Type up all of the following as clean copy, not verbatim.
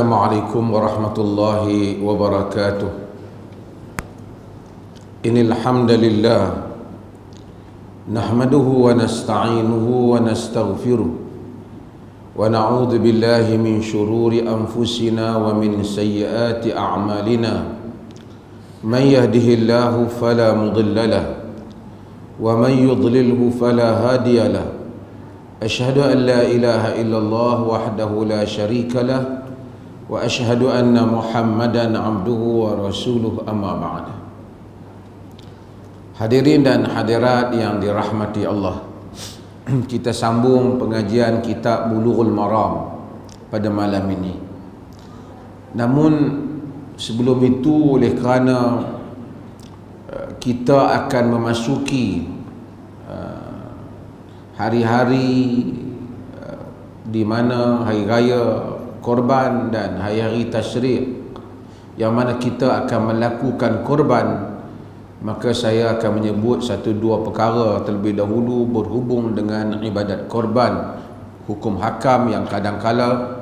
Assalamualaikum warahmatullahi wabarakatuh. Innal hamdalillah nahmaduhu wa nasta'inuhu wa nastaghfiruh wa na'udzu billahi min shururi anfusina wa min sayyiati a'malina. Man yahdihillahu fala mudilla lahu wa man yudlilhu fala hadiya lahu. Asyhadu an la ilaha illallah wahdahu la syarika lah wa asyhadu anna Muhammadan abduhu wa rasuluh, amma ba'd. Hadirin dan hadirat yang dirahmati Allah, kita sambung pengajian kitab Bulughul Maram pada malam ini. Namun sebelum itu, oleh kerana kita akan memasuki hari-hari di mana hari raya korban dan hari-hari tasyrik yang mana kita akan melakukan korban, maka saya akan menyebut satu dua perkara terlebih dahulu berhubung dengan ibadat korban, hukum hakam yang kadang-kala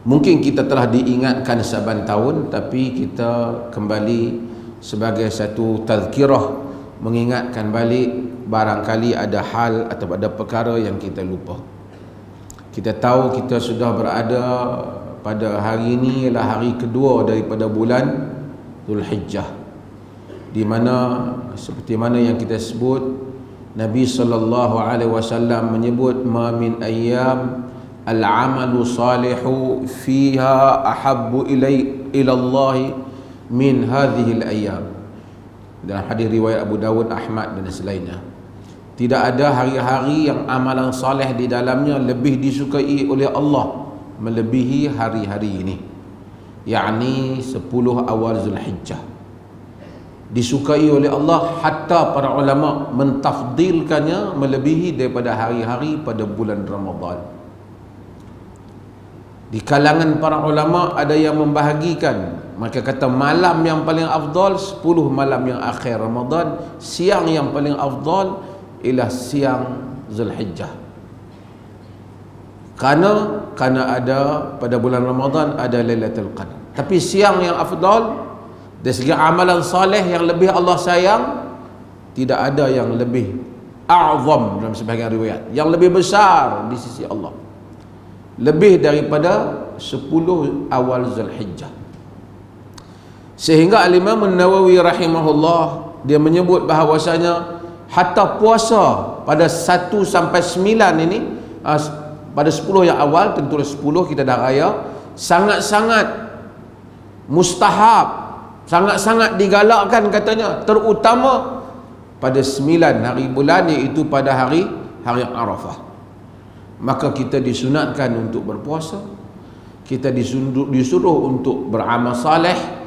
mungkin kita telah diingatkan saban tahun, tapi kita kembali sebagai satu tazkirah mengingatkan balik. Barangkali ada hal atau ada perkara yang kita lupa. Kita tahu kita sudah berada pada hari ini ialah hari kedua daripada bulan Zulhijjah, di mana seperti mana yang kita sebut, Nabi SAW menyebut ma min ayyam al-amalu salihu fiha ahabbu ila Allah min hadhihi al-ayyam. Dalam hadis riwayat Abu Dawud, Ahmad dan selainnya, tidak ada hari-hari yang amalan saleh di dalamnya lebih disukai oleh Allah melebihi hari-hari ini, yakni 10 awal Zulhijjah. Disukai oleh Allah, hatta para ulama mentafdilkannya melebihi daripada hari-hari pada bulan Ramadan. Di kalangan para ulama ada yang membahagikan, maka kata malam yang paling afdal 10 malam yang akhir Ramadan, siang yang paling afdal ialah siang Zulhijjah. Karena ada pada bulan Ramadan ada Lailatul Qadar. Tapi siang yang afdal dari segi amalan saleh yang lebih Allah sayang, tidak ada yang lebih a'zam dalam sebahagian riwayat, yang lebih besar di sisi Allah, lebih daripada 10 awal Zulhijjah. Sehingga Al-Imam An-Nawawi rahimahullah dia menyebut bahawasanya hatta puasa pada 1 sampai 9 ini, pada 10 yang awal, tentu 10 kita dah raya, sangat-sangat mustahab, sangat-sangat digalakkan katanya, terutama pada 9 hari bulan, iaitu pada hari Arafah. Maka kita disunatkan untuk berpuasa, kita disuruh untuk beramal saleh,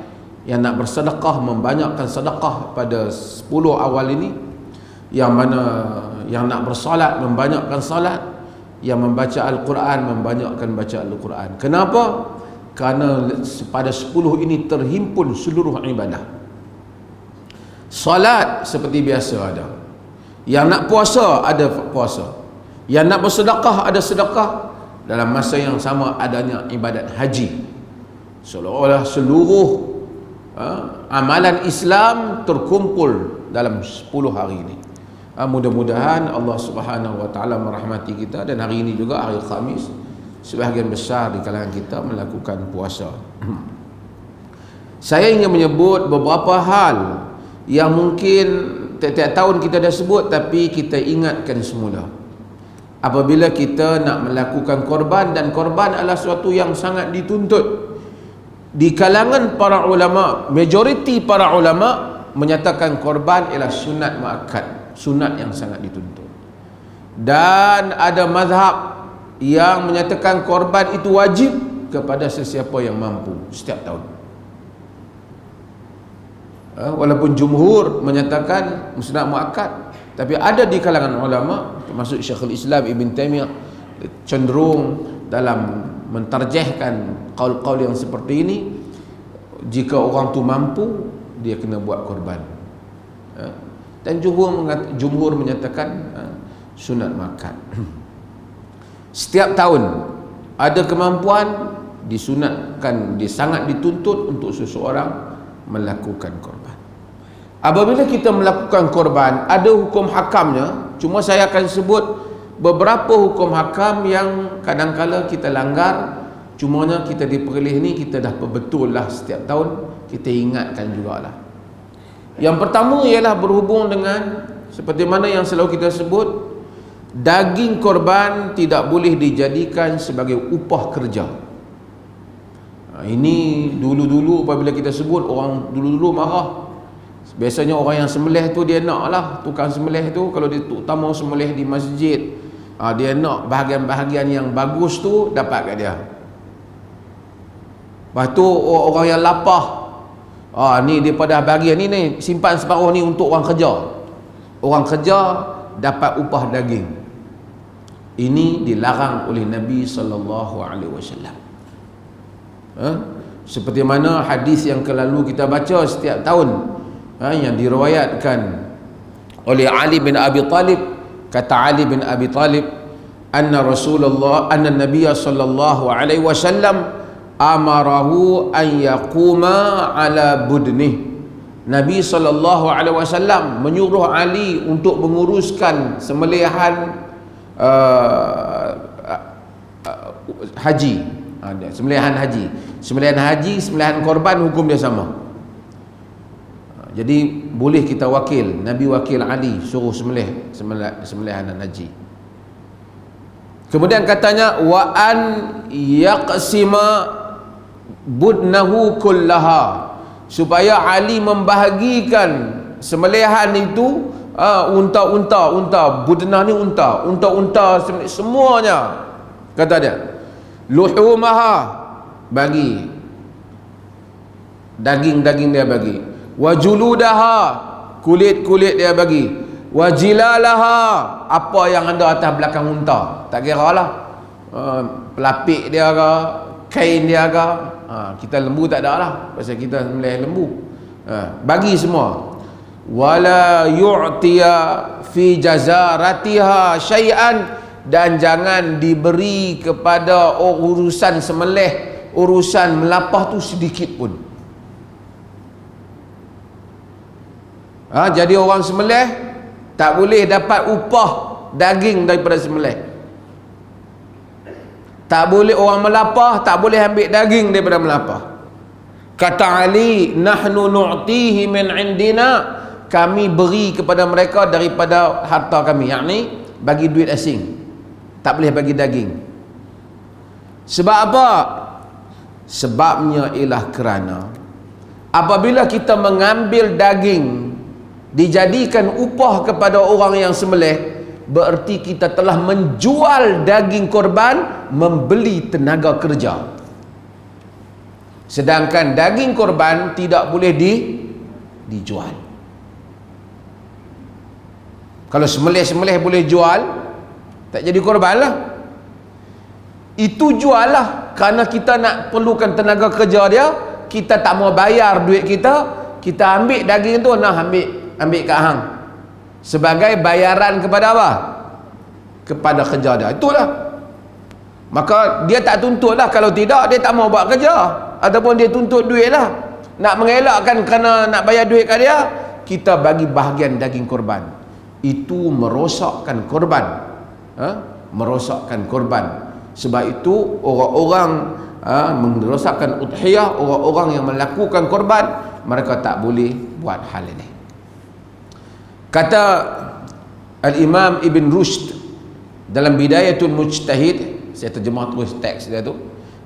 yang nak bersedekah membanyakkan sedekah pada 10 awal ini, yang mana yang nak bersolat membanyakkan solat, yang membaca Al-Quran membanyakkan baca Al-Quran. Kenapa? Kerana pada 10 ini terhimpun seluruh ibadah. Solat seperti biasa ada, yang nak puasa ada puasa, yang nak bersedekah ada sedekah. Dalam masa yang sama adanya ibadat haji. Seolah-olah seluruh amalan Islam terkumpul dalam 10 hari ini. Mudah-mudahan Allah Subhanahu wa taala merahmati kita, dan hari ini juga hari Khamis, sebahagian besar di kalangan kita melakukan puasa. Saya ingin menyebut beberapa hal yang mungkin tiap-tiap tahun kita dah sebut, tapi kita ingatkan semula. Apabila kita nak melakukan korban, dan korban adalah sesuatu yang sangat dituntut di kalangan para ulama, majoriti para ulama menyatakan korban ialah sunat muakkad, sunat yang sangat dituntut. Dan ada mazhab yang menyatakan korban itu wajib kepada sesiapa yang mampu setiap tahun. Walaupun jumhur menyatakan sunat muakkad, tapi ada di kalangan ulama, termasuk Syekhul Islam Ibn Taimiyah, cenderung dalam mentarjihkan qaul-qaul yang seperti ini. Jika orang tu mampu, dia kena buat korban. Dan jumhur menyatakan sunat muakkad. Setiap tahun ada kemampuan, disunatkan, sangat dituntut untuk seseorang melakukan korban. Apabila kita melakukan korban, ada hukum hakamnya. Cuma saya akan sebut beberapa hukum hakam yang kadang-kala kita langgar. Cumanya kita di Perlis ni kita dah betul lah setiap tahun kita ingatkan jugalah. Yang pertama ialah berhubung dengan seperti mana yang selalu kita sebut, daging korban tidak boleh dijadikan sebagai upah kerja. Ini dulu-dulu apabila kita sebut, orang dulu-dulu marah. Biasanya orang yang sembelih tu dia nak lah, tukang sembelih tu, kalau dia terutama sembelih di masjid, dia nak bahagian-bahagian yang bagus tu dapat kat dia. Lepas tu orang yang lapah, ni dia pada bahagian ni simpan separuh ni untuk orang kerja. Orang kerja dapat upah daging. Ini dilarang oleh Nabi SAW. Seperti mana hadis yang lalu kita baca setiap tahun, yang diriwayatkan oleh Ali bin Abi Talib. Kata Ali bin Abi Talib, anna Nabiy sallallahu alaihi wasallam amarahu an yaquma ala budnih. Nabi sallallahu alaihi wasallam menyuruh Ali untuk menguruskan sembelihan haji. Sembelihan haji, sembelihan korban, hukum dia sama. Jadi boleh kita wakil, Nabi wakil Ali suruh sembelihan haji. Kemudian katanya wa an yaqsima budnahu kullaha, supaya Ali membahagikan sembelihan itu, unta, budnah ni unta semuanya, kata dia. Luhumaha, bagi daging-daging dia bagi. Wa juludaha, kulit-kulit dia bagi. Wa jilalaha, apa yang ada atas belakang unta, tak kira lah, pelapik dia ke, kain dia ke. Kita lembu tak ada lah, pasal kita sembelih lembu. Bagi semua. Wala yu'tiya fi jazaratiha syai'an, dan jangan diberi kepada urusan sembelih, urusan melapah tu sedikit pun. Jadi orang sembelih tak boleh dapat upah daging daripada sembelih. Tak boleh orang melapah, tak boleh ambil daging daripada melapah. Kata Ali, nahnu nu'tihi min indina, kami beri kepada mereka daripada harta kami, yakni bagi duit asing. Tak boleh bagi daging. Sebab apa? Sebabnya ialah kerana apabila kita mengambil daging dijadikan upah kepada orang yang sembelih, bererti kita telah menjual daging korban, membeli tenaga kerja. Sedangkan daging korban tidak boleh dijual. Kalau sembelih boleh jual, tak jadi korban lah. Itu jual lah, kerana kita nak perlukan tenaga kerja dia, kita tak mau bayar duit kita ambil daging tu, nah ambil kat hang, sebagai bayaran kepada apa? Kepada kerja dia. Itulah. Maka dia tak tuntut lah, kalau tidak dia tak mau buat kerja, ataupun dia tuntut duit lah, nak mengelakkan kerana nak bayar duit kat dia, kita bagi bahagian daging korban. Itu merosakkan korban. Merosakkan korban. Sebab itu orang-orang merosakkan udhiyah, orang-orang yang melakukan korban, mereka tak boleh buat hal ini. Kata Al-Imam Ibn Rushd dalam Bidayatul Mujtahid, saya terjemah terus teks dia tu,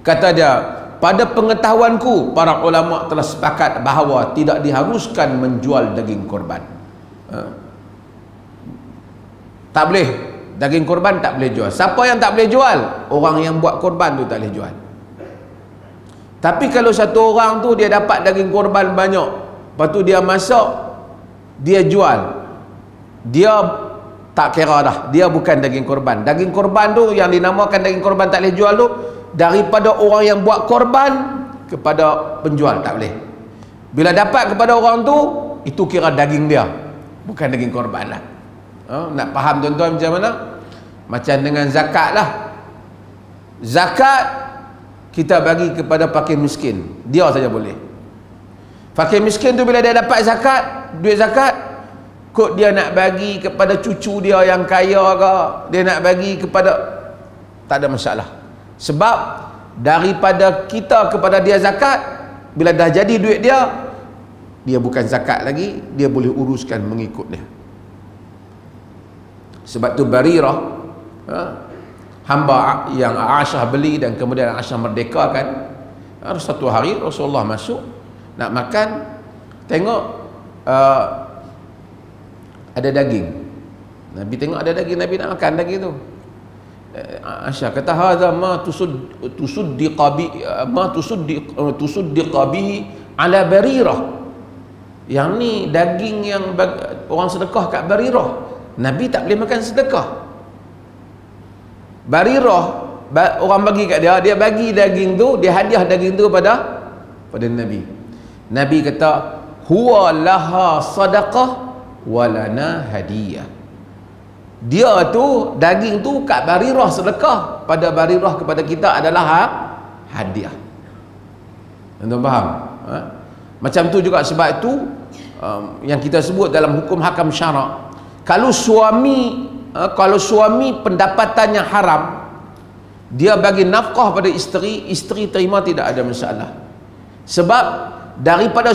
kata dia, pada pengetahuanku para ulama telah sepakat bahawa tidak diharuskan menjual daging korban. Tak boleh, daging korban tak boleh jual. Siapa yang tak boleh jual? Orang yang buat korban tu tak boleh jual. Tapi kalau satu orang tu dia dapat daging korban banyak, lepas tu dia masak, dia jual, dia tak kira dah, dia bukan daging korban. Daging korban tu yang dinamakan daging korban tak boleh jual tu, daripada orang yang buat korban kepada penjual tak boleh. Bila dapat kepada orang tu, itu kira daging dia, bukan daging korban lah. Nak faham tuan-tuan macam mana? Macam dengan zakat lah. Zakat kita bagi kepada fakir miskin, dia saja boleh. Fakir miskin tu bila dia dapat zakat, duit zakat, kok dia nak bagi kepada cucu dia yang kaya ke, dia nak bagi kepada, tak ada masalah. Sebab daripada kita kepada dia zakat, bila dah jadi duit dia, dia bukan zakat lagi, dia boleh uruskan mengikut dia. Sebab tu Barirah, hamba yang Aisyah beli dan kemudian Aisyah merdekakan, satu hari Rasulullah masuk nak makan, tengok ada daging. Nabi tengok ada daging, Nabi nak makan daging tu. Aisyah kata, hadza ma tusuddiqa bihi ala Barirah. Yang ni daging yang orang sedekah kat Barirah. Nabi tak boleh makan sedekah. Barirah, orang bagi kat dia, dia bagi daging tu, dia hadiah daging tu pada Nabi. Nabi kata, huwa laha sadaqah wa lana hadiyah. Dia tu, daging tu kat Barirah sedekah, pada Barirah kepada kita adalah hadiah. Tuan faham? Macam tu juga, sebab itu yang kita sebut dalam hukum hakam syarak, kalau suami pendapatannya haram, dia bagi nafkah pada isteri, isteri terima tidak ada masalah. Sebab daripada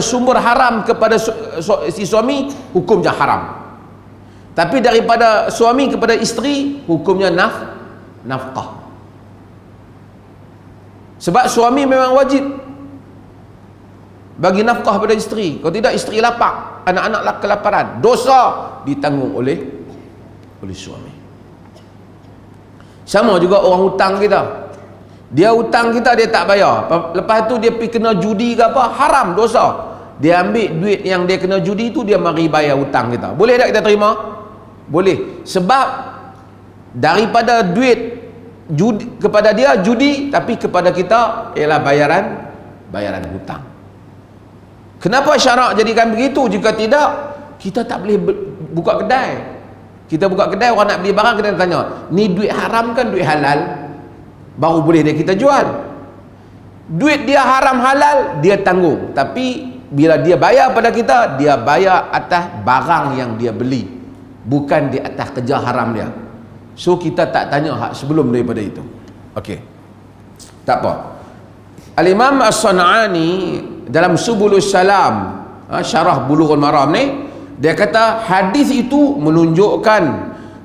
sumber haram kepada si suami, hukumnya haram. Tapi daripada suami kepada isteri, hukumnya nafkah. Sebab suami memang wajib bagi nafkah pada isteri. Kalau tidak, isteri lapar, anak-anak kelaparan, dosa ditanggung oleh suami. Sama juga orang hutang kita, dia hutang kita, dia tak bayar, lepas tu dia pergi kena judi ke apa, haram, dosa. Dia ambil duit yang dia kena judi tu, dia mari bayar hutang kita. Boleh tak kita terima? Boleh. Sebab daripada duit judi, kepada dia judi, tapi kepada kita ialah bayaran hutang. Kenapa syarak jadikan begitu? Jika tidak, kita tak boleh buka kedai. Kita buka kedai, orang nak beli barang, kita tanya, ni duit haram kan duit halal? Baru boleh dia kita jual. Duit dia haram halal, dia tanggung. Tapi bila dia bayar pada kita, dia bayar atas barang yang dia beli, bukan di atas kerja haram dia. So kita tak tanya hak sebelum daripada itu. Okey, tak apa. Al-Imam As-San'ani dalam Subulus Salam, syarah Bulughul Maram ni, dia kata hadis itu menunjukkan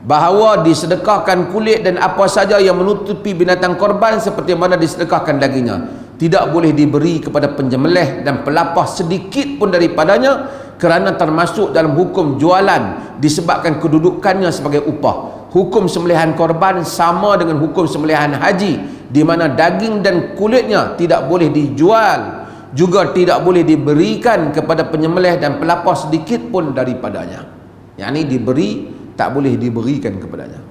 bahawa disedekahkan kulit dan apa saja yang menutupi binatang korban seperti mana disedekahkan dagingnya tidak boleh diberi kepada penyembelih dan pelapah sedikit pun daripadanya, kerana termasuk dalam hukum jualan disebabkan kedudukannya sebagai upah. Hukum sembelihan korban sama dengan hukum sembelihan haji, di mana daging dan kulitnya tidak boleh dijual, juga tidak boleh diberikan kepada penyembelih dan pelapah sedikit pun daripadanya. Yang ini diberi, tak boleh diberikan kepadanya.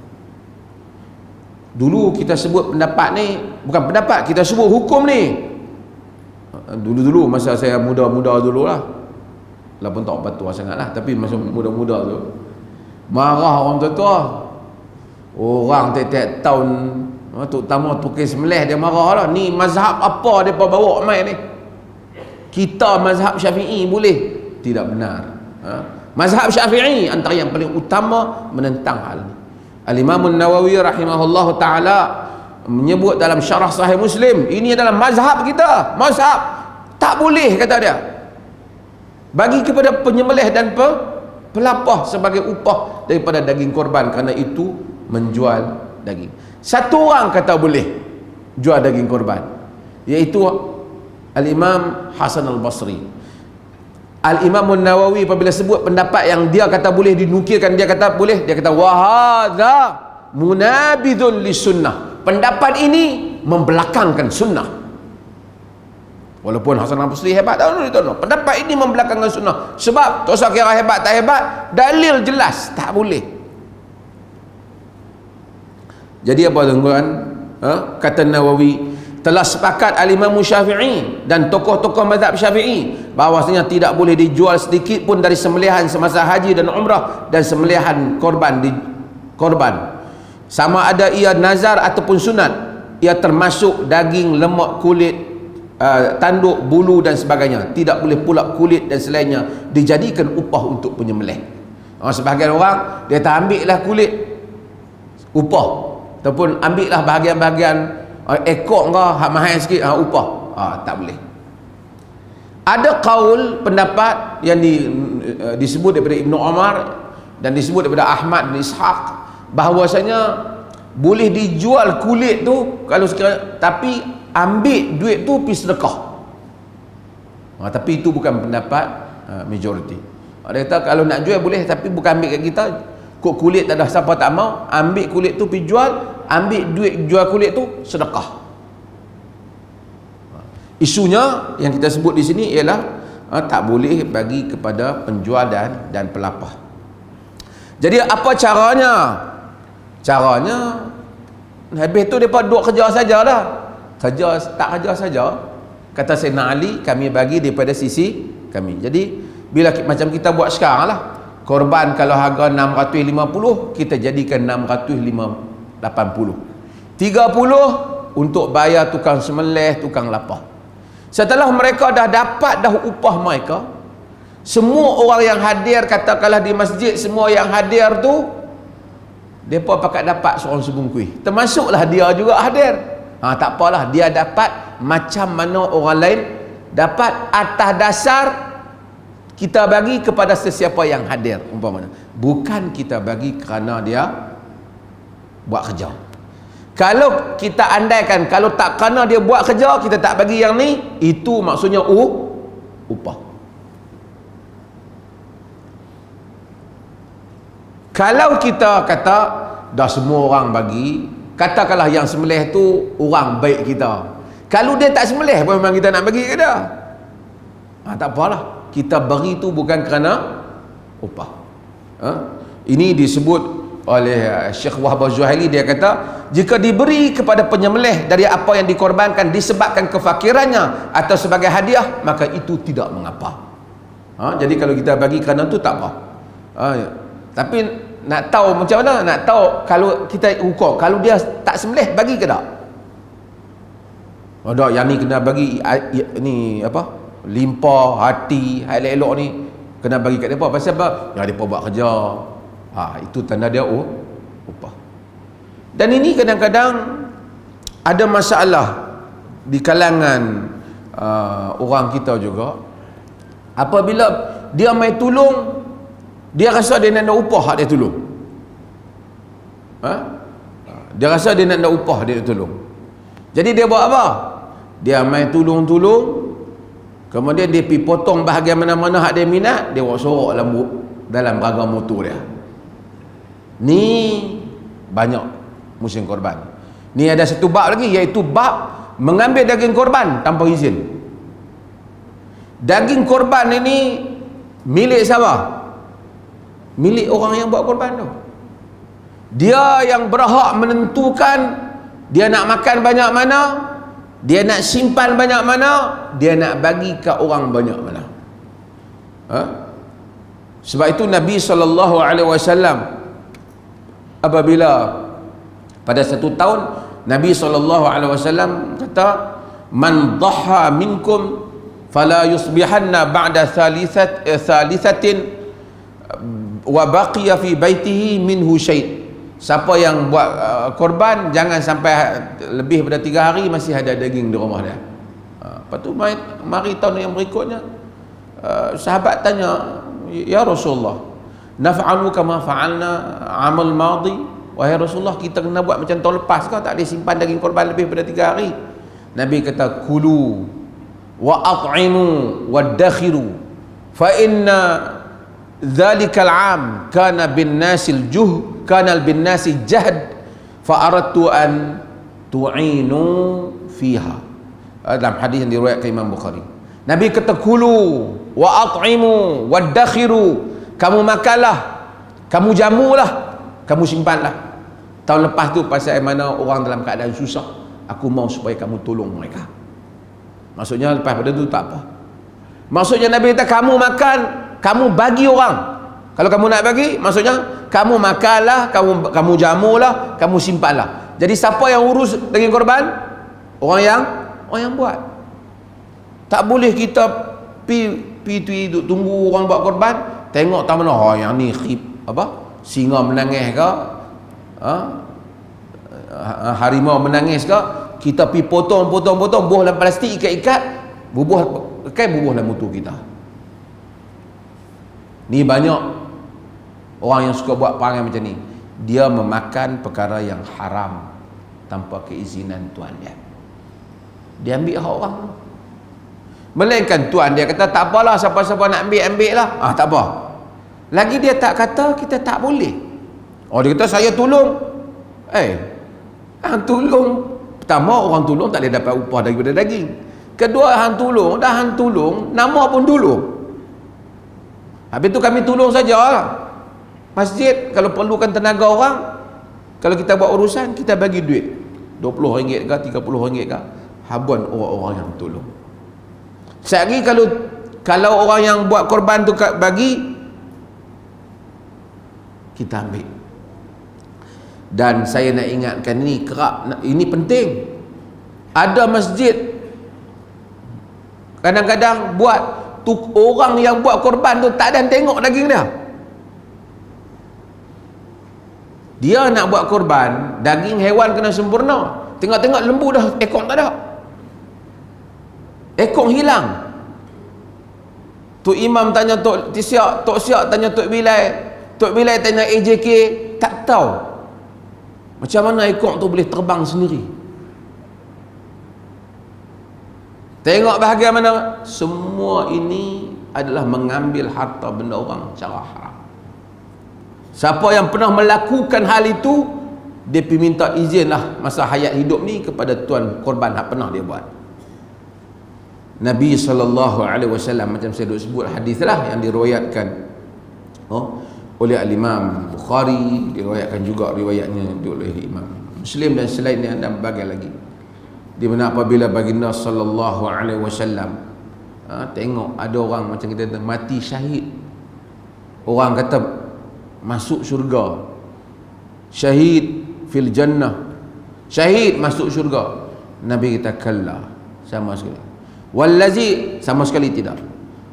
Dulu kita sebut pendapat ni, bukan pendapat, kita sebut hukum ni. Dulu-dulu masa saya muda-muda dulu lah, lah pun tak tua sangat lah, tapi masa muda-muda tu marah orang tua-tua, orang tiap-tiap tahun, terutama tukang sembelih, dia marah lah, ni mazhab apa dia bawa mai ni, kita mazhab Syafi'i boleh? Tidak benar. Mazhab Syafi'i antara yang paling utama menentang hal ini. Al-Imam Nawawi rahimahullah ta'ala menyebut dalam syarah Sahih Muslim, ini adalah mazhab kita, mazhab tak boleh, kata dia, bagi kepada penyembelih dan pelapah sebagai upah daripada daging korban, kerana itu menjual daging. Satu orang kata boleh jual daging korban, iaitu Al-Imam Hasan Al-Basri. Al-Imam Nawawi apabila sebut pendapat yang dia kata boleh dinukilkan, dia kata boleh, dia kata wahadha munabidun li sunnah, pendapat ini membelakangkan sunnah. Walaupun Hasan Al-Basri hebat, pendapat ini membelakangkan sunnah. Sebab tak usah kira hebat tak hebat, dalil jelas, tak boleh. Jadi apa tuan-tuan? Kata Nawawi, telah sepakat Al-Imam Syafi'i dan tokoh-tokoh mazhab Syafi'i bahawasanya tidak boleh dijual sedikit pun dari sembelihan semasa haji dan umrah dan sembelihan korban sama ada ia nazar ataupun sunat. ia termasuk daging, lemak, kulit, tanduk, bulu dan sebagainya. Tidak boleh pula kulit dan selainnya dijadikan upah untuk penyembelih. Sebahagian orang dia tak ambil lah kulit upah, ataupun ambil lah bahagian-bahagian ekor ke mahal sikit upah. Tak boleh. Ada kaul pendapat yang disebut daripada Ibnu Umar dan disebut daripada Ahmad bin Ishaq, bahawasanya boleh dijual kulit tu kalau sekiranya, tapi ambil duit tu pergi sedekah. Tapi itu bukan pendapat majoriti. Dia kata kalau nak jual boleh, tapi bukan ambil kat kita. Kok kulit tak ada siapa tak mau, ambil kulit tu pergi jual, ambil duit jual kulit tu sedekah. Isunya yang kita sebut di sini ialah tak boleh bagi kepada penjual dan pelapah. Jadi apa caranya? Caranya habis tu depa duk kerja sajalah. Tak kerja saja. Kata Sayyidina Ali, kami bagi daripada sisi kami. Jadi bila macam kita buat sekarang lah, korban kalau harga 650, kita jadikan 680. 30 untuk bayar tukang semelih, tukang lapah. Setelah mereka dah dapat dah upah mereka, semua orang yang hadir, katakanlah di masjid, semua yang hadir tu depa pakat dapat seorang sebungkus. Termasuklah dia juga hadir. Tak apalah, dia dapat macam mana orang lain dapat, atas dasar kita bagi kepada sesiapa yang hadir umpamanya. Bukan kita bagi kerana dia buat kerja. Kalau kita andaikan kalau tak kerana dia buat kerja, kita tak bagi yang ni, itu maksudnya upah. Kalau kita kata dah semua orang bagi, katakanlah yang sembelih tu orang baik kita, kalau dia tak sembelih pun memang kita nak bagi ke dia, tak apalah, kita beri tu bukan kerana upah. Ini disebut oleh Syekh Wahab Az-Zuhaili, dia kata jika diberi kepada penyembelih dari apa yang dikorbankan disebabkan kefakirannya atau sebagai hadiah, maka itu tidak mengapa. Jadi kalau kita bagi kerana tu tak apa. Tapi nak tahu macam mana? Nak tahu kalau kita ukur, kalau dia tak sembelih bagi ke tak? Tak, yang ni kena bagi ni apa? Limpah hati, elok-elok ni kena bagi kat depa. Pasal apa? Ya depa buat kerja. Itu tanda dia upah. Dan ini kadang-kadang ada masalah di kalangan orang kita juga. Apabila dia mai tolong, dia rasa dia nak ada upah hak dia tolong. Dia rasa dia nak ada upah dia tolong. Jadi dia buat apa? Dia mai tolong-tolong, kemudian dia pergi potong bahagian mana-mana hak dia minat, dia buat sorok dalam ragam motor dia. Ni banyak musim korban. Ni ada satu bab lagi, iaitu bab mengambil daging korban tanpa izin. Daging korban ini milik siapa? Milik orang yang buat korban tu. Dia yang berhak menentukan dia nak makan banyak mana, dia nak simpan banyak mana, dia nak bagi ke orang banyak mana. Sebab itu Nabi SAW apabila pada satu tahun, Nabi SAW kata, man dhaha minkum fala yusbihanna ba'da thalithatin wa baqiya fi baitihi minhu syai'. Siapa yang buat korban, jangan sampai lebih daripada 3 hari masih ada daging di rumah dia. Lepas tu mari tahun yang berikutnya, sahabat tanya, ya Rasulullah, naf'alu kama fa'alna amal madi. Wahai Rasulullah, kita kena buat macam tahun lepas ke? Tak boleh simpan daging korban lebih daripada 3 hari. Nabi kata, kulu wa at'imu wa dakhiru fa inna dhalikal am kana bin nasil jahd fa aradtu an tu'inu fiha. Dalam hadis yang diriwayatkan Imam Bukhari, Nabi kata kulu wa at'imu wa dakhiru, kamu makanlah, kamu jamulah, kamu simpanlah. Tahun lepas tu pasal mana orang dalam keadaan susah, aku mau supaya kamu tolong mereka. Maksudnya lepas pada tu tak apa. Maksudnya Nabi kata kamu makan, kamu bagi orang. Kalau kamu nak bagi, maksudnya kamu makanlah, kamu jamulah, kamu simpanlah. Jadi siapa yang urus daging korban? Orang yang buat. Tak boleh kita pi tunggu orang buat korban, tengok tak mana yang ni singa menangis ke, harimau menangis ke, kita pi potong buah dalam plastik, ikat bubuh dalam mutu kita. Ni banyak orang yang suka buat perangai macam ni. Dia memakan perkara yang haram tanpa keizinan tuan dia. Dia ambil hak orang. Melainkan tuan dia kata tak apalah, siapa-siapa nak ambil lah. Tak apa. Lagi dia tak kata kita tak boleh. Dia kata saya tolong. Hang tolong. Pertama, orang tolong tak boleh dapat upah daripada daging. Kedua, hang tolong, nama pun tolong. Habis tu kami tolong sajalah. Masjid kalau perlukan tenaga orang, kalau kita buat urusan, kita bagi duit RM20 ke RM30 ke, habuan orang-orang yang tolong. Sehari kalau orang yang buat korban tu bagi, kita ambil. Dan saya nak ingatkan ini penting. Ada masjid kadang-kadang buat orang yang buat korban tu tak ada tengok daging dia. Dia nak buat korban, daging hewan kena sempurna. Tengok-tengok lembu dah, ekor tak ada. Ekor hilang. Tok Imam tanya Tok Siak tanya Tok Bilai tanya AJK, tak tahu macam mana ekor tu boleh terbang sendiri. Tengok bahagian mana? Semua ini adalah mengambil harta benda orang cara haram. Siapa yang pernah melakukan hal itu, dia pergi minta izin lah masa hayat hidup ni kepada tuan korban yang pernah dia buat. Nabi SAW, macam saya duk sebut hadis lah yang diriwayatkan oleh Al-Imam Bukhari, diriwayatkan juga riwayatnya oleh Imam Muslim dan selainnya dan berbagai lagi, di mana apabila baginda SAW tengok ada orang macam kita mati syahid, orang kata masuk syurga, syahid fil jannah, syahid masuk syurga. Nabi kata kalla, sama sekali. Wallazi, sama sekali tidak.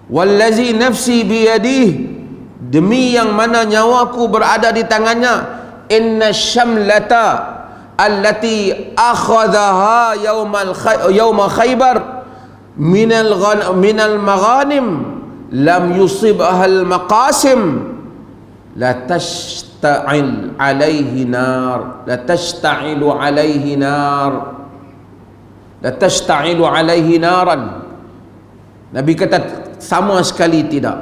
Wallazi nafsi biyadihi, demi yang mana nyawaku berada di tangannya, inna syamlata allati akhadhaha yawma Khaybar minal maghanim lam yusibha al maqasim la tashta'ilu alaihi naran. Nabi kata sama sekali tidak.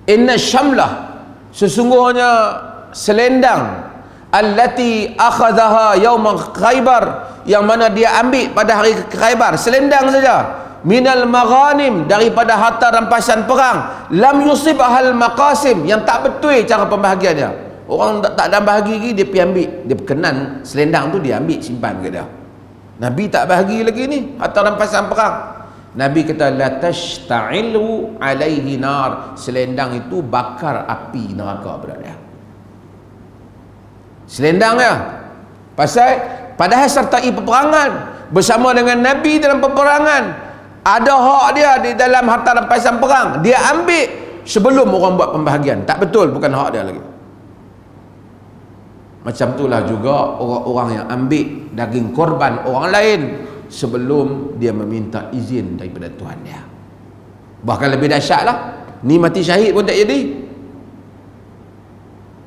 Inna syamlah, sesungguhnya selendang, allati akhadhaha yauma Khaybar, yang mana dia ambil pada hari Khaybar, selendang saja, minal maghanim, daripada harta rampasan perang, lam yusib ahal maqasim, yang tak betul cara pembahagiannya. Orang tak ada bahagi lagi, dia pergi ambil, dia berkenan selendang tu, dia ambil simpan ke dia. Nabi tak bahagi lagi ni harta rampasan perang. Nabi kata la tashta'ilu alaihi nar, selendang itu bakar api neraka berada. Selendang ya, padahal sertai peperangan bersama dengan Nabi dalam peperangan, ada hak dia di dalam harta rampasan perang, dia ambil sebelum orang buat pembahagian. Tak betul, bukan hak dia lagi. Macam itulah juga orang-orang yang ambil daging korban orang lain sebelum dia meminta izin daripada Tuhan dia. Bahkan lebih dahsyat lah, ni mati syahid pun tak jadi.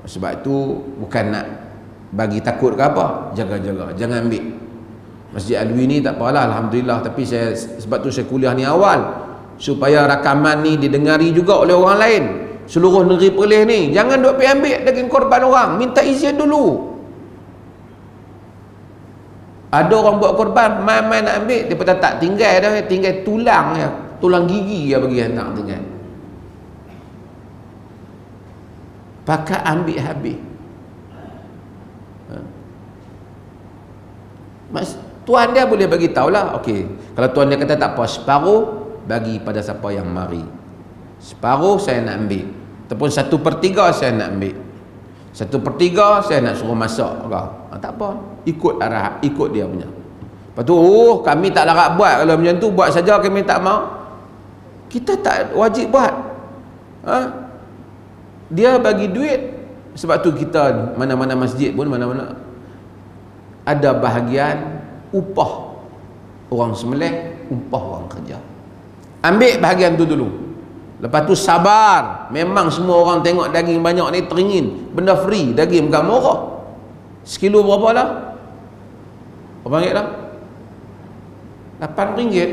Sebab itu bukan nak bagi takut ke apa, jaga-jaga, jangan ambil. Masjid Alwi ni tak apalah, alhamdulillah, tapi sebab tu saya kuliah ni awal, supaya rakaman ni didengari juga oleh orang lain seluruh negeri Perlis ni. Jangan duk pergi ambil daging korban orang, minta izin dulu. Ada orang buat korban, main-main nak ambil, dia pun tak tinggal dah, tinggal tulang ya, tulang gigi ya bagi yang nak tinggal. Pakai ambil habis. Tuan dia boleh bagi tahulah, okey, kalau tuan dia kata tak apa, separuh bagi pada siapa yang mari, separuh saya nak ambil, ataupun 1/3 saya nak ambil, 1/3 saya nak suruh masak kau. Tak apa, ikut arah, ikut dia punya. Lepas tu, kami tak larat buat. Kalau macam tu buat saja, kami tak mau. Kita tak wajib buat. Dia bagi duit. Sebab tu kita mana-mana masjid pun, mana-mana ada bahagian upah orang sembelih, upah orang kerja. Ambil bahagian tu dulu. Lepas tu sabar. Memang semua orang tengok daging banyak ni teringin. Benda free, daging bukan murah. Sekilo berapa lah? Berapa ringgit lah? RM8.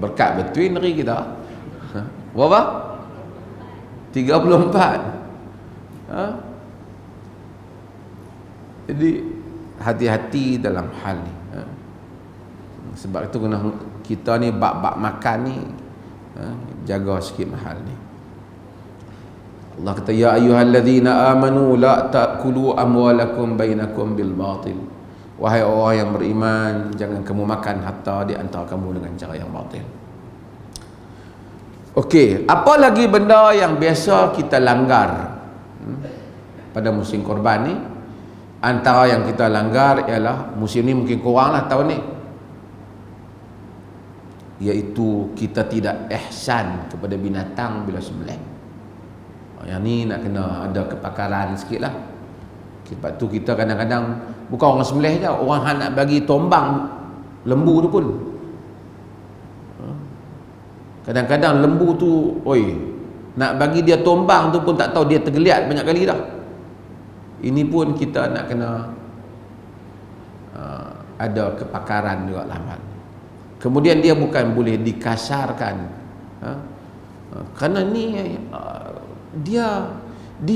Berkat betul negeri kita. Berapa? 34. Jadi hati-hati dalam hal ni. Sebab itu kena kita ni bab-bab makan ni jaga sikit mahal ni. Allah kata, ya ayyuhallazina amanu la ta'kulu amwalakum bainakum bil batil. Wahai orang yang beriman, jangan kamu makan harta di antara kamu dengan cara yang batil. Okey, apa lagi benda yang biasa kita langgar pada musim korban ni? Antara yang kita langgar ialah, musim ni mungkin kurang lah tahun ni, iaitu kita tidak ihsan kepada binatang bila sembelih. Yang ni nak kena ada kepakaran sikit lah. Sebab tu kita kadang-kadang bukan orang sembelih je, orang nak bagi tombang lembu tu pun, kadang-kadang lembu tu, nak bagi dia tombang tu pun tak tahu dia tergeliat banyak kali dah. Ini pun kita nak kena ada kepakaran juga lah. Kemudian dia bukan boleh dikasarkan, kerana ni dia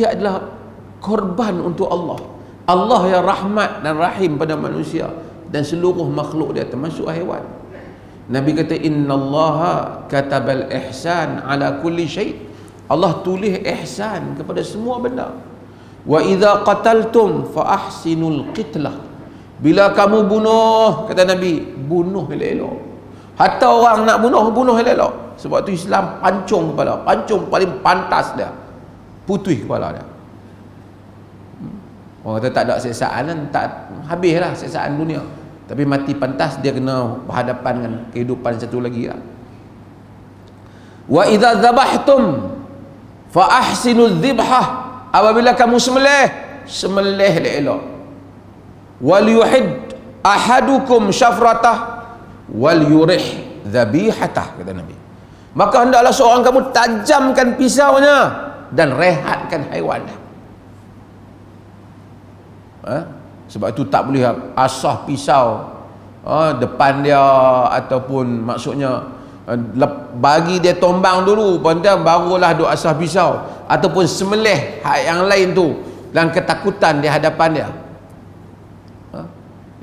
adalah korban untuk Allah. Allah yang rahmat dan rahim pada manusia dan seluruh makhluk dia, termasuk haiwan. Nabi kata, innallaha katabal ihsan ala kulli syai'. Allah tulis ihsan kepada semua benda. Wa idza qataltum fa ahsinul qitlah. Bila kamu bunuh, kata Nabi, bunuh elok-elok. Hatta orang nak bunuh, bunuh elok-elok. Sebab tu Islam pancung kepala, pancung paling pantas dia, putih kepala dia. Orang kata tak ada siksaan kan, tak habislah siksaan dunia. Tapi mati pantas, dia kena berhadapan dengan kehidupan satu lagi lah. Wa idza dzabhtum fa ahsinuz dzibhah. Apabila kamu sembelih elok-elok. Wal yuhid ahadukum syafratah wal yurih dzabihatah, kata Nabi. Maka hendaklah seorang kamu tajamkan pisaunya dan rehatkan haiwan dia. Sebab itu tak boleh asah pisau depan dia, ataupun maksudnya bagi dia tombang dulu barulah duk asah pisau, ataupun sembelih hak yang lain tu dan ketakutan di hadapan dia,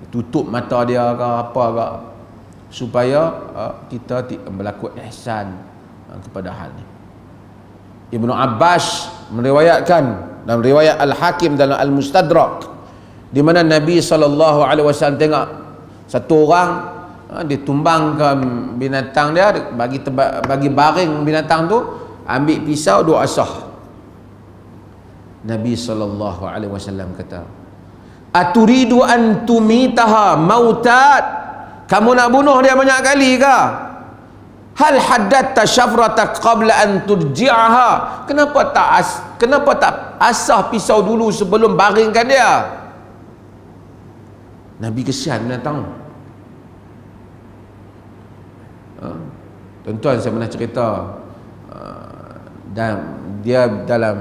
tutup mata dia ke apa ke, supaya kita berlaku ihsan kepada hal ni. Ibnu Abbas meriwayatkan dalam riwayat Al-Hakim dalam Al-Mustadrak, di mana Nabi SAW tengok satu orang dia tumbangkan binatang dia, bagi baring binatang tu, ambil pisau duk asah. Nabi SAW kata, aturidu an tumitaha mautat, kamu nak bunuh dia banyak kali ke? Hal haddatta syafratak qabla an turji'aha, kenapa tak asah pisau dulu sebelum baringkan dia? Nabi kesian binatang. Tuan-tuan, saya pernah cerita, dan dia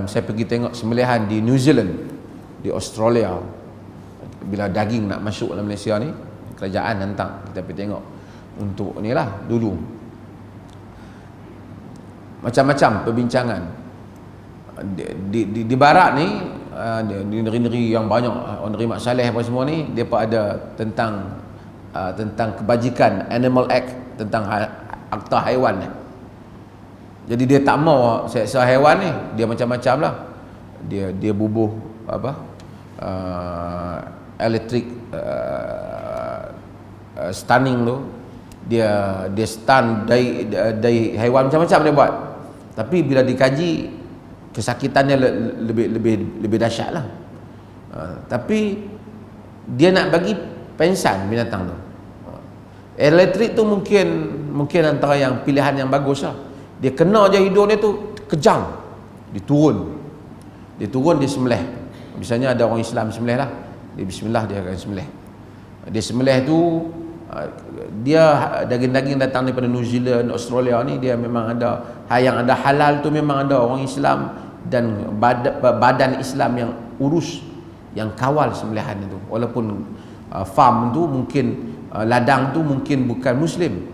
saya pergi tengok sembelihan di New Zealand, di Australia. Bila daging nak masuk dalam Malaysia ni, kerajaan hantar kita pergi tengok untuk ni lah dulu. Macam-macam perbincangan di barat ni, di negeri-negeri yang banyak orang nerima saleh apa semua ni, depa ada tentang kebajikan, Animal Act, tentang akta haiwan ni. Jadi dia tak mau seksa haiwan ni, dia macam-macam lah. Dia bubuh elektrik stunning tu, dia stun dari haiwan, macam-macam dia buat. Tapi bila dikaji, kesakitannya lebih dahsyat lah. Tapi dia nak bagi pensan binatang tu. Elektrik tu mungkin antara yang pilihan yang bagus lah. Dia kena je hidung dia tu, kejam, dia turun, dia sembelih. Misalnya ada orang Islam sembelih lah, dia bismillah, dia akan sembelih. Dia sembelih tu, dia daging-daging datang daripada New Zealand, Australia ni, dia memang ada yang ada halal tu, memang ada orang Islam dan badan Islam yang urus, yang kawal sembelihan itu. Walaupun farm tu mungkin, ladang tu mungkin bukan Muslim,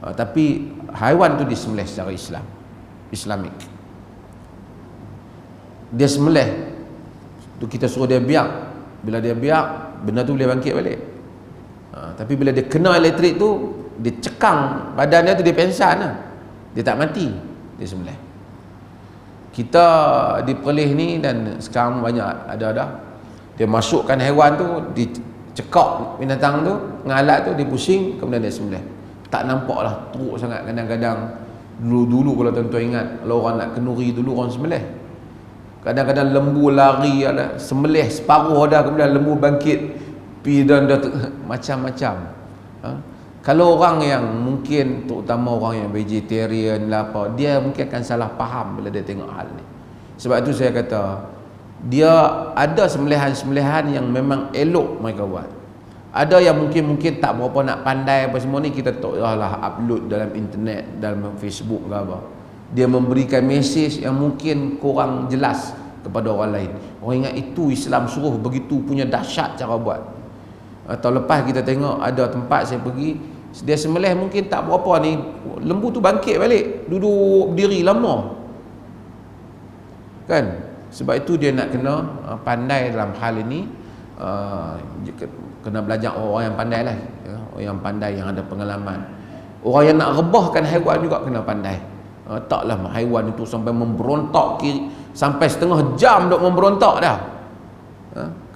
tapi haiwan tu disembelih secara Islamik. Dia sembelih tu, kita suruh dia biak. Bila dia biak, benda tu boleh bangkit balik. Tapi bila dia kena elektrik tu, dia cekang badan dia tu, dia pensan lah. Dia tak mati, dia sembelih. Kita di Perlis ni, dan sekarang banyak ada dia masukkan haiwan tu, dicekak binatang tu dengan alat tu, dia pusing, kemudian dia sembelih. Tak nampak lah teruk sangat. Kadang-kadang dulu kalau tuan-tuan ingat, kalau orang nak kenduri dulu, orang sembelih. Kadang-kadang lembu lari, ada sembelih separuh dah, kemudian lembu bangkit pi dan macam-macam. Kalau orang yang mungkin, terutama orang yang vegetarian lah apa, dia mungkin akan salah faham bila dia tengok hal ni. Sebab itu saya kata, dia ada sembelihan-sembelihan yang memang elok mereka buat. Ada yang mungkin tak berapa nak pandai apa semua ni, kita tak lah upload dalam internet, dalam Facebook ke apa. Dia memberikan mesej yang mungkin kurang jelas kepada orang lain. Orang ingat itu Islam suruh begitu punya dahsyat cara buat. Atau lepas kita tengok ada tempat saya pergi, dia sembelih mungkin tak berapa ni, lembu tu bangkit balik, duduk berdiri lama. Kan? Sebab itu dia nak kena pandai dalam hal ini. Kena belajar orang yang pandai lah, orang yang pandai, yang ada pengalaman. Orang yang nak rebahkan haiwan juga kena pandai. Taklah haiwan itu sampai memberontak sampai setengah jam duk memberontak dah,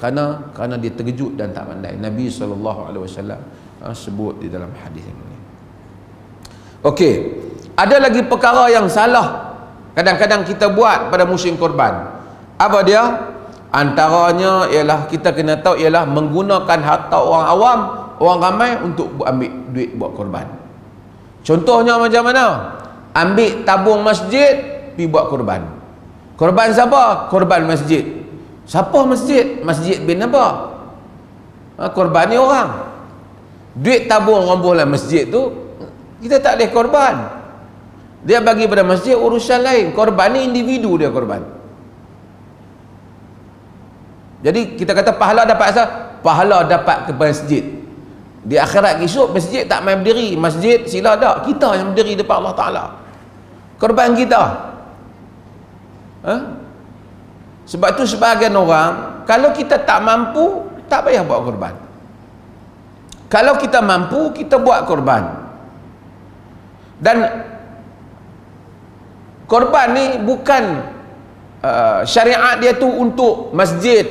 kerana dia terkejut dan tak pandai. Nabi SAW sebut di dalam hadis ini. Okey, ada lagi perkara yang salah kadang-kadang kita buat pada musim korban. Apa dia? Antaranya ialah kita kena tahu, ialah menggunakan harta orang awam, orang ramai untuk ambil duit buat korban. Contohnya macam mana? Ambil tabung masjid pergi buat korban. Korban siapa? Korban masjid. Siapa masjid? Masjid bin apa? Korban ni orang. Duit tabung rombohlan masjid tu kita tak boleh korban. Dia bagi pada masjid, urusan lain. Korban ni individu dia korban. Jadi kita kata pahala dapat asal? Pahala dapat ke masjid. Di akhirat esok masjid tak main berdiri, masjid sila dak, kita yang berdiri depan Allah Taala. Korban kita. Sebab tu sebahagian orang, kalau kita tak mampu, tak payah buat korban. Kalau kita mampu, kita buat korban. Dan korban ni bukan syariat dia tu untuk masjid,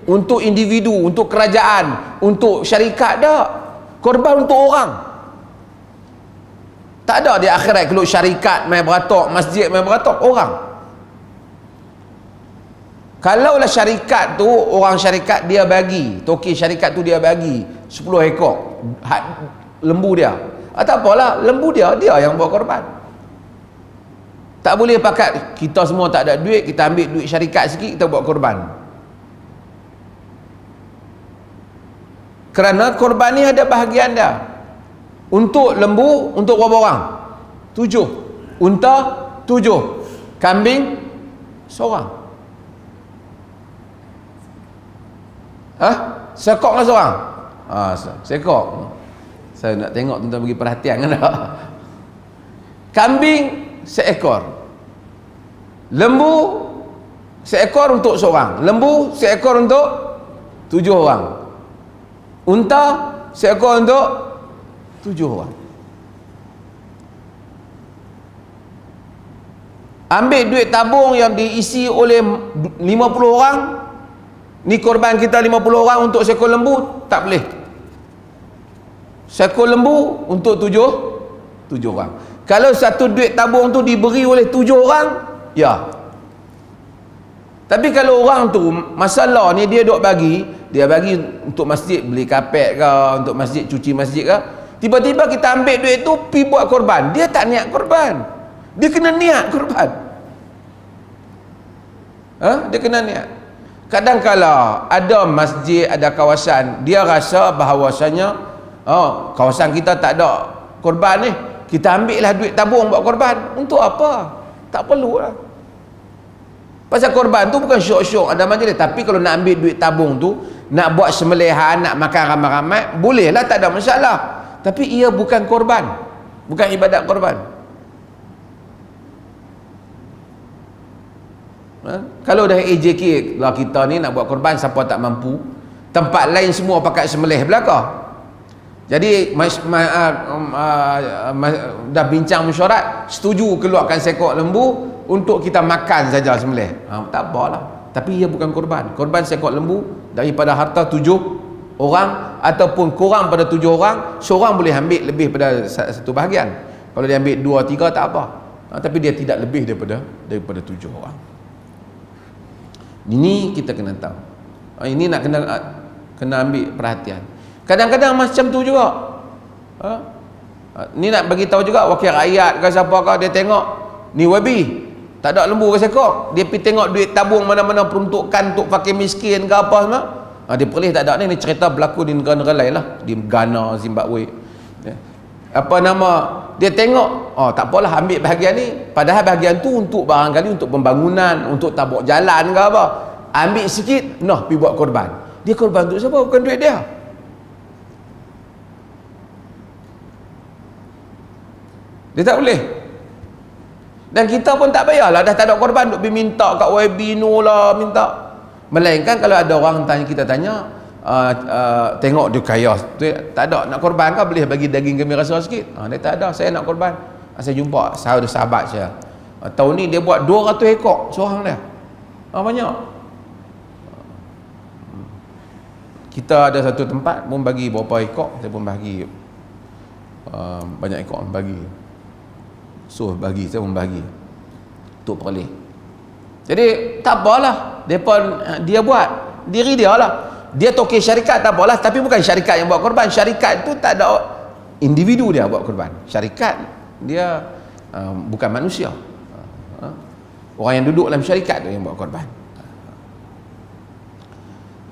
untuk individu, untuk kerajaan, untuk syarikat, tak. Korban untuk orang. Tak ada di akhirat kalau syarikat main beratok, masjid main beratok, orang. Kalaulah syarikat tu, orang syarikat dia bagi, toki syarikat tu dia bagi 10 ekor lembu dia, tak apalah, lembu dia yang buat korban. Tak boleh pakat kita semua tak ada duit, kita ambil duit syarikat sikit, kita buat korban. Kerana korban ni ada bahagian dia. Untuk lembu, untuk berapa orang? 7. Unta 7. Kambing seorang. Sekok kan seorang? Sekok. Saya nak tengok tuan-tuan bagi perhatian kan tak? Kambing seekor. Lembu seekor untuk seorang. Lembu seekor untuk 7 orang. Unta seekor untuk 7 orang. Ambil duit tabung yang diisi oleh 50 orang, ni korban kita 50 orang untuk seekor lembu, tak boleh. Seekor lembu untuk 7 orang. Kalau satu duit tabung tu diberi oleh 7 orang, ya. Tapi kalau orang tu masalah ni dia bagi untuk masjid beli kapet ke, untuk masjid cuci masjid ke, tiba-tiba kita ambil duit tu pi buat korban, dia tak niat korban, dia kena niat korban. Dia kena niat. Kadang-kala ada masjid, ada kawasan, dia rasa bahawasanya kawasan kita tak ada korban ni, kita ambil lah duit tabung buat korban. Untuk apa? Tak perlu lah. Pasal korban tu bukan syok-syok ada majlis. Tapi kalau nak ambil duit tabung tu, nak buat sembelihan, nak makan ramai-ramai, bolehlah, tak ada masalah. Tapi ia bukan korban, bukan ibadat korban. Kalau dah AJK lah kita ni nak buat korban, siapa tak mampu, tempat lain semua pakai sembelih belaka. Jadi dah bincang mesyuarat, setuju keluarkan seekor lembu untuk kita makan saja sembelih. Tak apalah. Tapi ia bukan korban. Korban seekor lembu daripada harta 7 orang ataupun kurang pada 7 orang, seorang boleh ambil lebih pada satu bahagian. Kalau dia ambil 2, 3 tak apa. Tapi dia tidak lebih daripada 7 orang. Ini kita kena tahu. Ini nak kena ambil perhatian. Kadang-kadang macam tu juga. Ni nak bagi tahu juga wakil rakyat ke siapa ke, dia tengok ni wabi tak ada lembu ke seekor, dia pergi tengok duit tabung mana-mana peruntukan untuk fakir miskin ke apa semua, dia perlis tak ada. Ni cerita berlaku di negara-negara lain lah, di Ghana, Zimbabwe, dia tengok, tak apalah ambil bahagian ni, padahal bahagian tu untuk barangkali untuk pembangunan, untuk tabuk jalan ke apa, ambil sikit, pergi buat korban. Dia korban untuk siapa? Bukan duit dia. Dia tak boleh. Dan kita pun tak payahlah, dah tak ada korban duk pergi minta kat YB Nur lah, minta. Melainkan kalau ada orang kita tanya, tengok dia kaya, tak ada nak korban ke, boleh bagi daging kami rasa sikit. Dia tak ada, saya nak korban. Saya jumpa sahabat saya, tahun ni dia buat 200 ekor seorang dia. Banyak. Kita ada satu tempat pun bagi berapa ekor, saya pun bagi banyak ekor bagi. So bagi, saya pun bagi untuk perlih. Jadi tak apalah, dia buat diri dia lah, dia tokey syarikat tak apalah. Tapi bukan syarikat yang buat korban. Syarikat tu tak ada individu dia buat korban. Syarikat dia bukan manusia. Orang yang duduk dalam syarikat tu yang buat korban.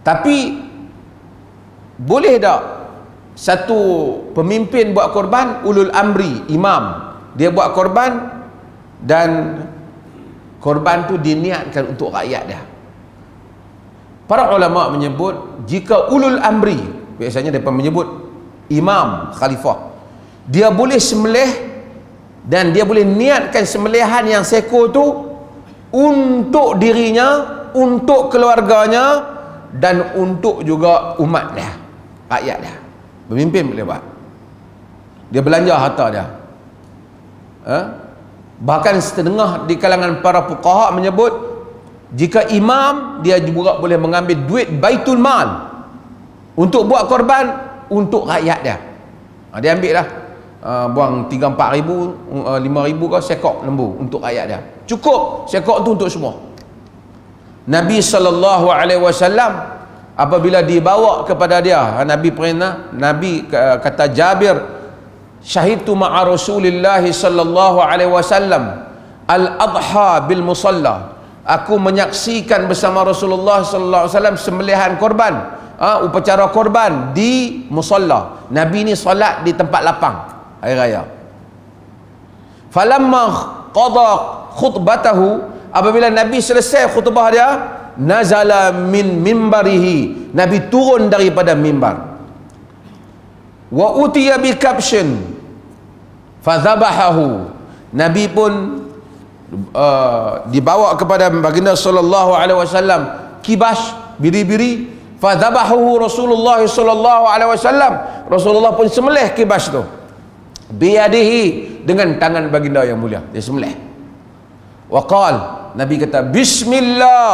Tapi boleh tak satu pemimpin buat korban, ulul amri, imam, dia buat korban dan korban tu diniatkan untuk rakyat dia. Para ulama menyebut jika ulul amri, biasanya mereka menyebut imam, khalifah, dia boleh sembelih dan dia boleh niatkan sembelihan yang seekor tu untuk dirinya, untuk keluarganya dan untuk juga umat dia, rakyat dia. Pemimpin boleh buat. Dia belanja harta dia. Bahkan setengah di kalangan para fuqaha menyebut jika imam, dia juga boleh mengambil duit baitul mal untuk buat korban untuk rakyat dia. Dia ambil lah, buang 3-4 ribu, 5 ribu ke sekok lembu untuk rakyat dia. Cukup sekok tu untuk semua. Nabi SAW apabila dibawa kepada dia, Nabi pernah, Nabi kata Jabir, syahidtu ma'a Rasulillah sallallahu alaihi wasallam al-adha bil musalla. Aku menyaksikan bersama Rasulullah sallallahu alaihi wasallam sembelihan korban, upacara korban di musalla. Nabi ni solat di tempat lapang hari raya. Falamma qada khutbatahu, apabila Nabi selesai khutbah dia, nazala min mimbarihi, Nabi turun daripada mimbar. Wa utiya bi kabshin fadhabahahu, Nabi pun dibawa kepada baginda sallallahu alaihi wasallam kibas, biri-biri, fadhabahu Rasulullah sallallahu alaihi wasallam, Rasulullah pun sembelih kibas tu biyadihi, dengan tangan baginda yang mulia, dia sembelih. Wa qal, Nabi kata bismillah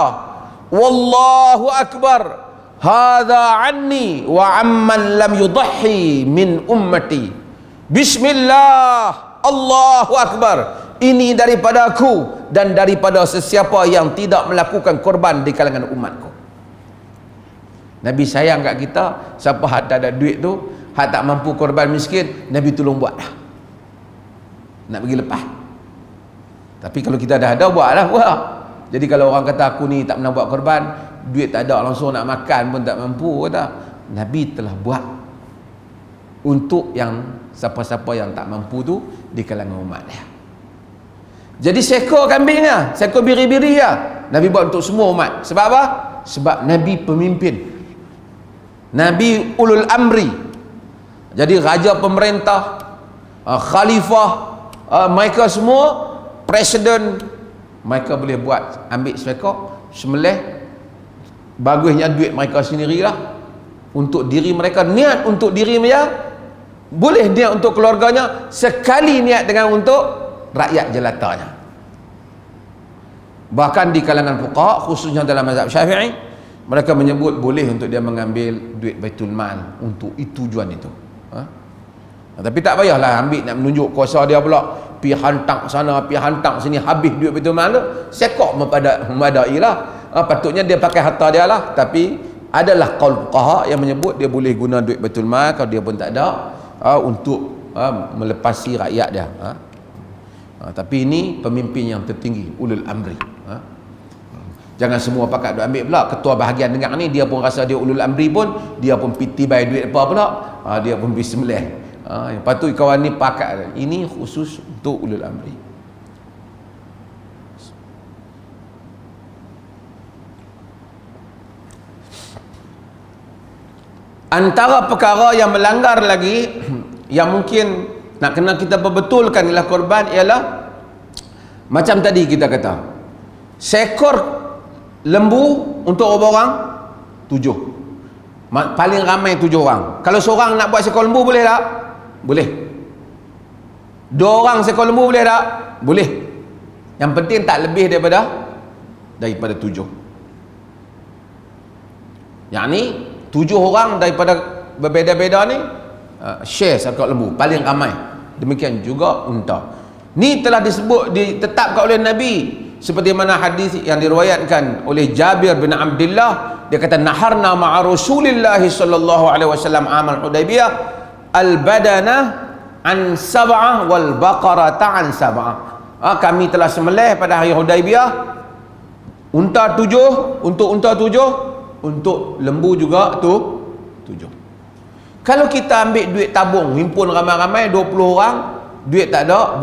wallahu akbar, hadza anni wa amman lam yudhi min ummati. Bismillah, Allahu akbar, ini daripada aku dan daripada sesiapa yang tidak melakukan korban di kalangan umatku. Nabi sayang kat kita, siapa hak tak ada duit tu, hak tak mampu korban miskin, Nabi tolong buat dah. Nak pergi lepas. Tapi kalau kita dah ada, buatlah, buat. Jadi kalau orang kata aku ni tak pernah buat korban, duit tak ada, langsung nak makan pun tak mampu, kata, Nabi telah buat untuk yang siapa-siapa yang tak mampu tu di kalangan umat dia. Jadi seekor kambingnya, seekor biri-biri ya, Nabi buat untuk semua umat. Sebab apa? Sebab Nabi pemimpin, Nabi ulul amri. Jadi raja pemerintah, khalifah, mereka semua presiden, mereka boleh buat, ambil seekor, sembelih, bagusnya duit mereka sendirilah, untuk diri mereka, niat untuk diri mereka, boleh niat untuk keluarganya, sekali niat dengan untuk rakyat jelatanya. Bahkan di kalangan fuqaha, khususnya dalam mazhab Syafi'i, mereka menyebut boleh untuk dia mengambil duit Baitul Mal untuk itu tujuan itu. Tapi tak payahlah ambil nak menunjuk kuasa dia pula, pi hantar sana, pi hantar sini, habis duit Baitul Mal tu, sekok memadailah. Patutnya dia pakai harta dia lah. Tapi adalah qaul fuqaha yang menyebut dia boleh guna duit Baitul Mal kalau dia pun tak ada, untuk melepasi rakyat dia. Tapi ini pemimpin yang tertinggi, ulul amri. Jangan semua pakat duk ambil pula. Ketua bahagian dengar ni, dia pun rasa dia ulul amri pun, dia pun piti bayar duit apa pula, dia pun pergi sembelih. Lepas tu kawan ni pakat. Ini khusus untuk ulul amri. Antara perkara yang melanggar lagi, yang mungkin nak kena kita perbetulkan ialah korban, ialah macam tadi kita kata, seekor lembu untuk berapa orang? 7. Paling ramai 7 orang. Kalau seorang nak buat seekor lembu boleh tak? Boleh. 2 orang seekor lembu boleh tak? Boleh. Yang penting tak lebih daripada 7. Yang ni 7 orang daripada berbeza-beza ni, share seekor lembu, paling ramai. Demikian juga unta. Ni telah ditetapkan oleh Nabi, seperti mana hadis yang diriwayatkan oleh Jabir bin Abdullah. Dia kata, naharna ma'a Rasulillah sallallahu alaihi wasallam amal Hudaybiyah al-badana an sab'ah wal baqarata an sab'ah. Kami telah sembelih pada hari Hudaybiyah unta 7, untuk unta 7, untuk lembu juga 7. Kalau kita ambil duit tabung, himpun ramai-ramai 20 orang, duit tak ada,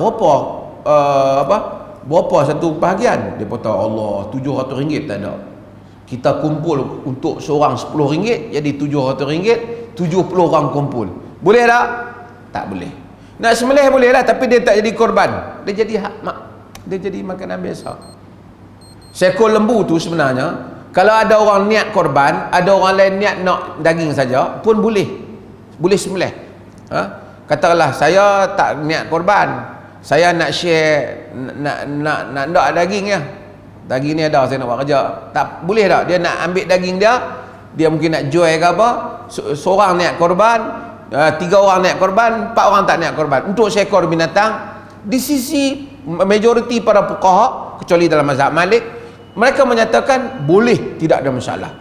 berapa satu bahagian? Dia kata, Allah, RM700 tak ada. Kita kumpul untuk seorang RM10, jadi RM700, 70 orang kumpul. Boleh tak? Tak boleh. Nak sembelih boleh lah, tapi dia tak jadi korban. Dia jadi dia jadi makanan biasa. Seekor lembu tu sebenarnya, kalau ada orang niat korban, ada orang lain niat nak daging saja, pun boleh sembelih. Katakanlah saya tak niat korban, saya nak share, nak daging ya. Daging ni ada, saya nak buat kerja. Tak boleh tak? Dia nak ambil daging dia mungkin nak jual ke apa. Seorang niat korban, 3 orang niat korban, 4 orang tak niat korban. Untuk seekor binatang, di sisi majoriti para fuqaha, kecuali dalam mazhab Malik, mereka menyatakan boleh, tidak ada masalah.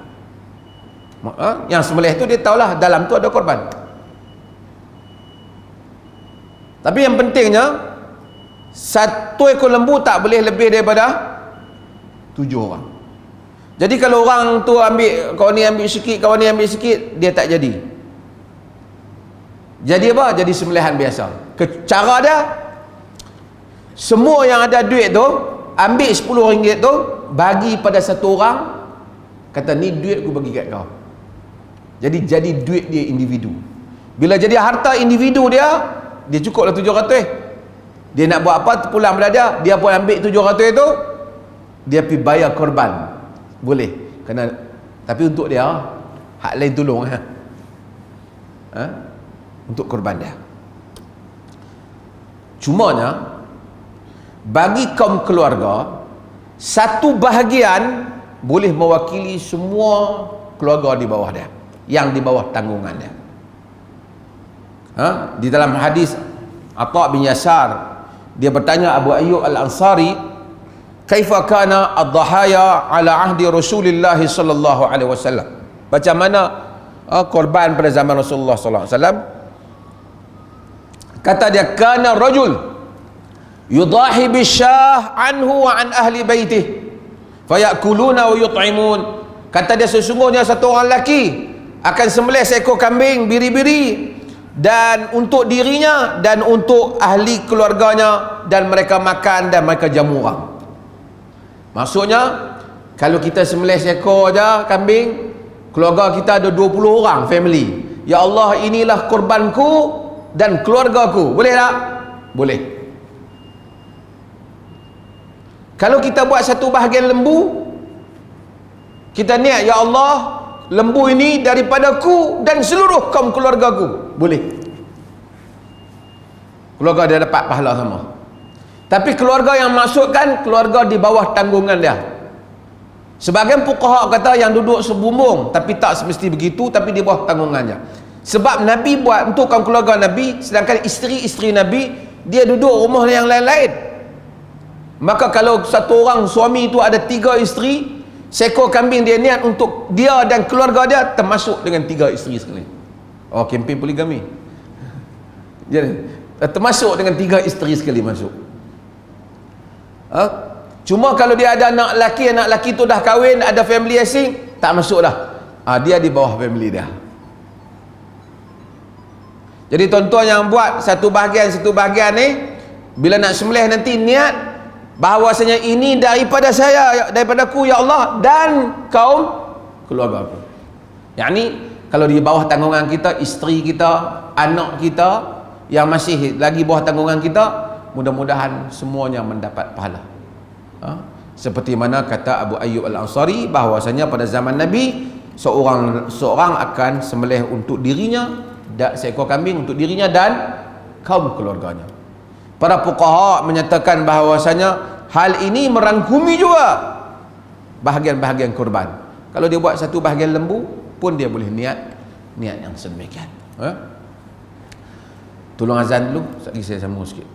Yang sembelih tu dia tahulah dalam tu ada korban. Tapi yang pentingnya, satu ekor lembu tak boleh lebih daripada 7 orang. Jadi kalau orang tu ambil, kawan ni ambil sikit, kawan ni ambil sikit, dia tak jadi. Jadi apa? Jadi sembelihan biasa. Cara dia, semua yang ada duit tu, ambil RM10 tu, bagi pada satu orang, kata ni duit aku bagi kat kau. Jadi duit dia individu. Bila jadi harta individu dia cukuplah 700. Dia nak buat apa, pulang pada dia pun ambil 700 itu, dia pergi bayar korban. Boleh. Tapi untuk dia, hak lain tolong. Untuk korban dia. Cumanya, bagi kaum keluarga, satu bahagian boleh mewakili semua keluarga di bawah dia, yang di bawah tanggungan dia. Di dalam hadis Atha bin Yasar, dia bertanya Abu Ayyub Al-Ansari, kaifa kana ad-dhahaya ala ahdi Rasulillah sallallahu alaihi wasallam. Macam mana korban pada zaman Rasulullah sallallahu alaihi wasallam. Kata dia, kana rajul yudahi bisyah anhu wa an ahli baitih fayakuluna wa yut'imun. Kata dia, sesungguhnya satu orang lelaki akan sembelih seekor kambing biri-biri, dan untuk dirinya dan untuk ahli keluarganya, dan mereka makan dan mereka jamu orang. Maksudnya, kalau kita sembelih seekor aja kambing, keluarga kita ada 20 orang family. Ya Allah, inilah korbanku dan keluargaku. Boleh tak? Boleh. Kalau kita buat satu bahagian lembu, kita niat, ya Allah, lembu ini daripadaku dan seluruh kaum keluargaku. Boleh. Keluarga dia dapat pahala sama. Tapi keluarga yang masukkan, keluarga di bawah tanggungan dia. Sebagian fuqaha kata yang duduk sebumbung, tapi tak semesti begitu, tapi di bawah tanggungannya. Sebab Nabi buat untuk kaum keluarga Nabi, sedangkan isteri-isteri Nabi, dia duduk rumah yang lain-lain. Maka kalau satu orang suami itu ada 3 isteri, seekor kambing dia niat untuk dia dan keluarga dia, termasuk dengan 3 isteri sekali. Oh, kempen poligami. Jadi, termasuk dengan 3 isteri sekali masuk. Cuma kalau dia ada anak lelaki tu dah kahwin, ada family asing, tak masuk dah. Dia di bawah family dia. Jadi tuan-tuan yang buat satu bahagian ni, bila nak sembelih nanti niat bahawasanya ini daripada saya, daripada aku ya Allah dan kaum keluarga aku. Yang ni kalau di bawah tanggungan kita, isteri kita, anak kita yang masih lagi bawah tanggungan kita, mudah-mudahan semuanya mendapat pahala. Seperti mana kata Abu Ayyub Al-Ansari, bahawasanya pada zaman Nabi, seorang akan sembelih untuk dirinya, seekor kambing untuk dirinya dan kaum keluarganya. Para fuqaha menyatakan bahawasanya hal ini merangkumi juga bahagian-bahagian kurban. Kalau dia buat satu bahagian lembu pun dia boleh niat yang sedemikian. Tolong azan dulu, lagi saya sambung sikit.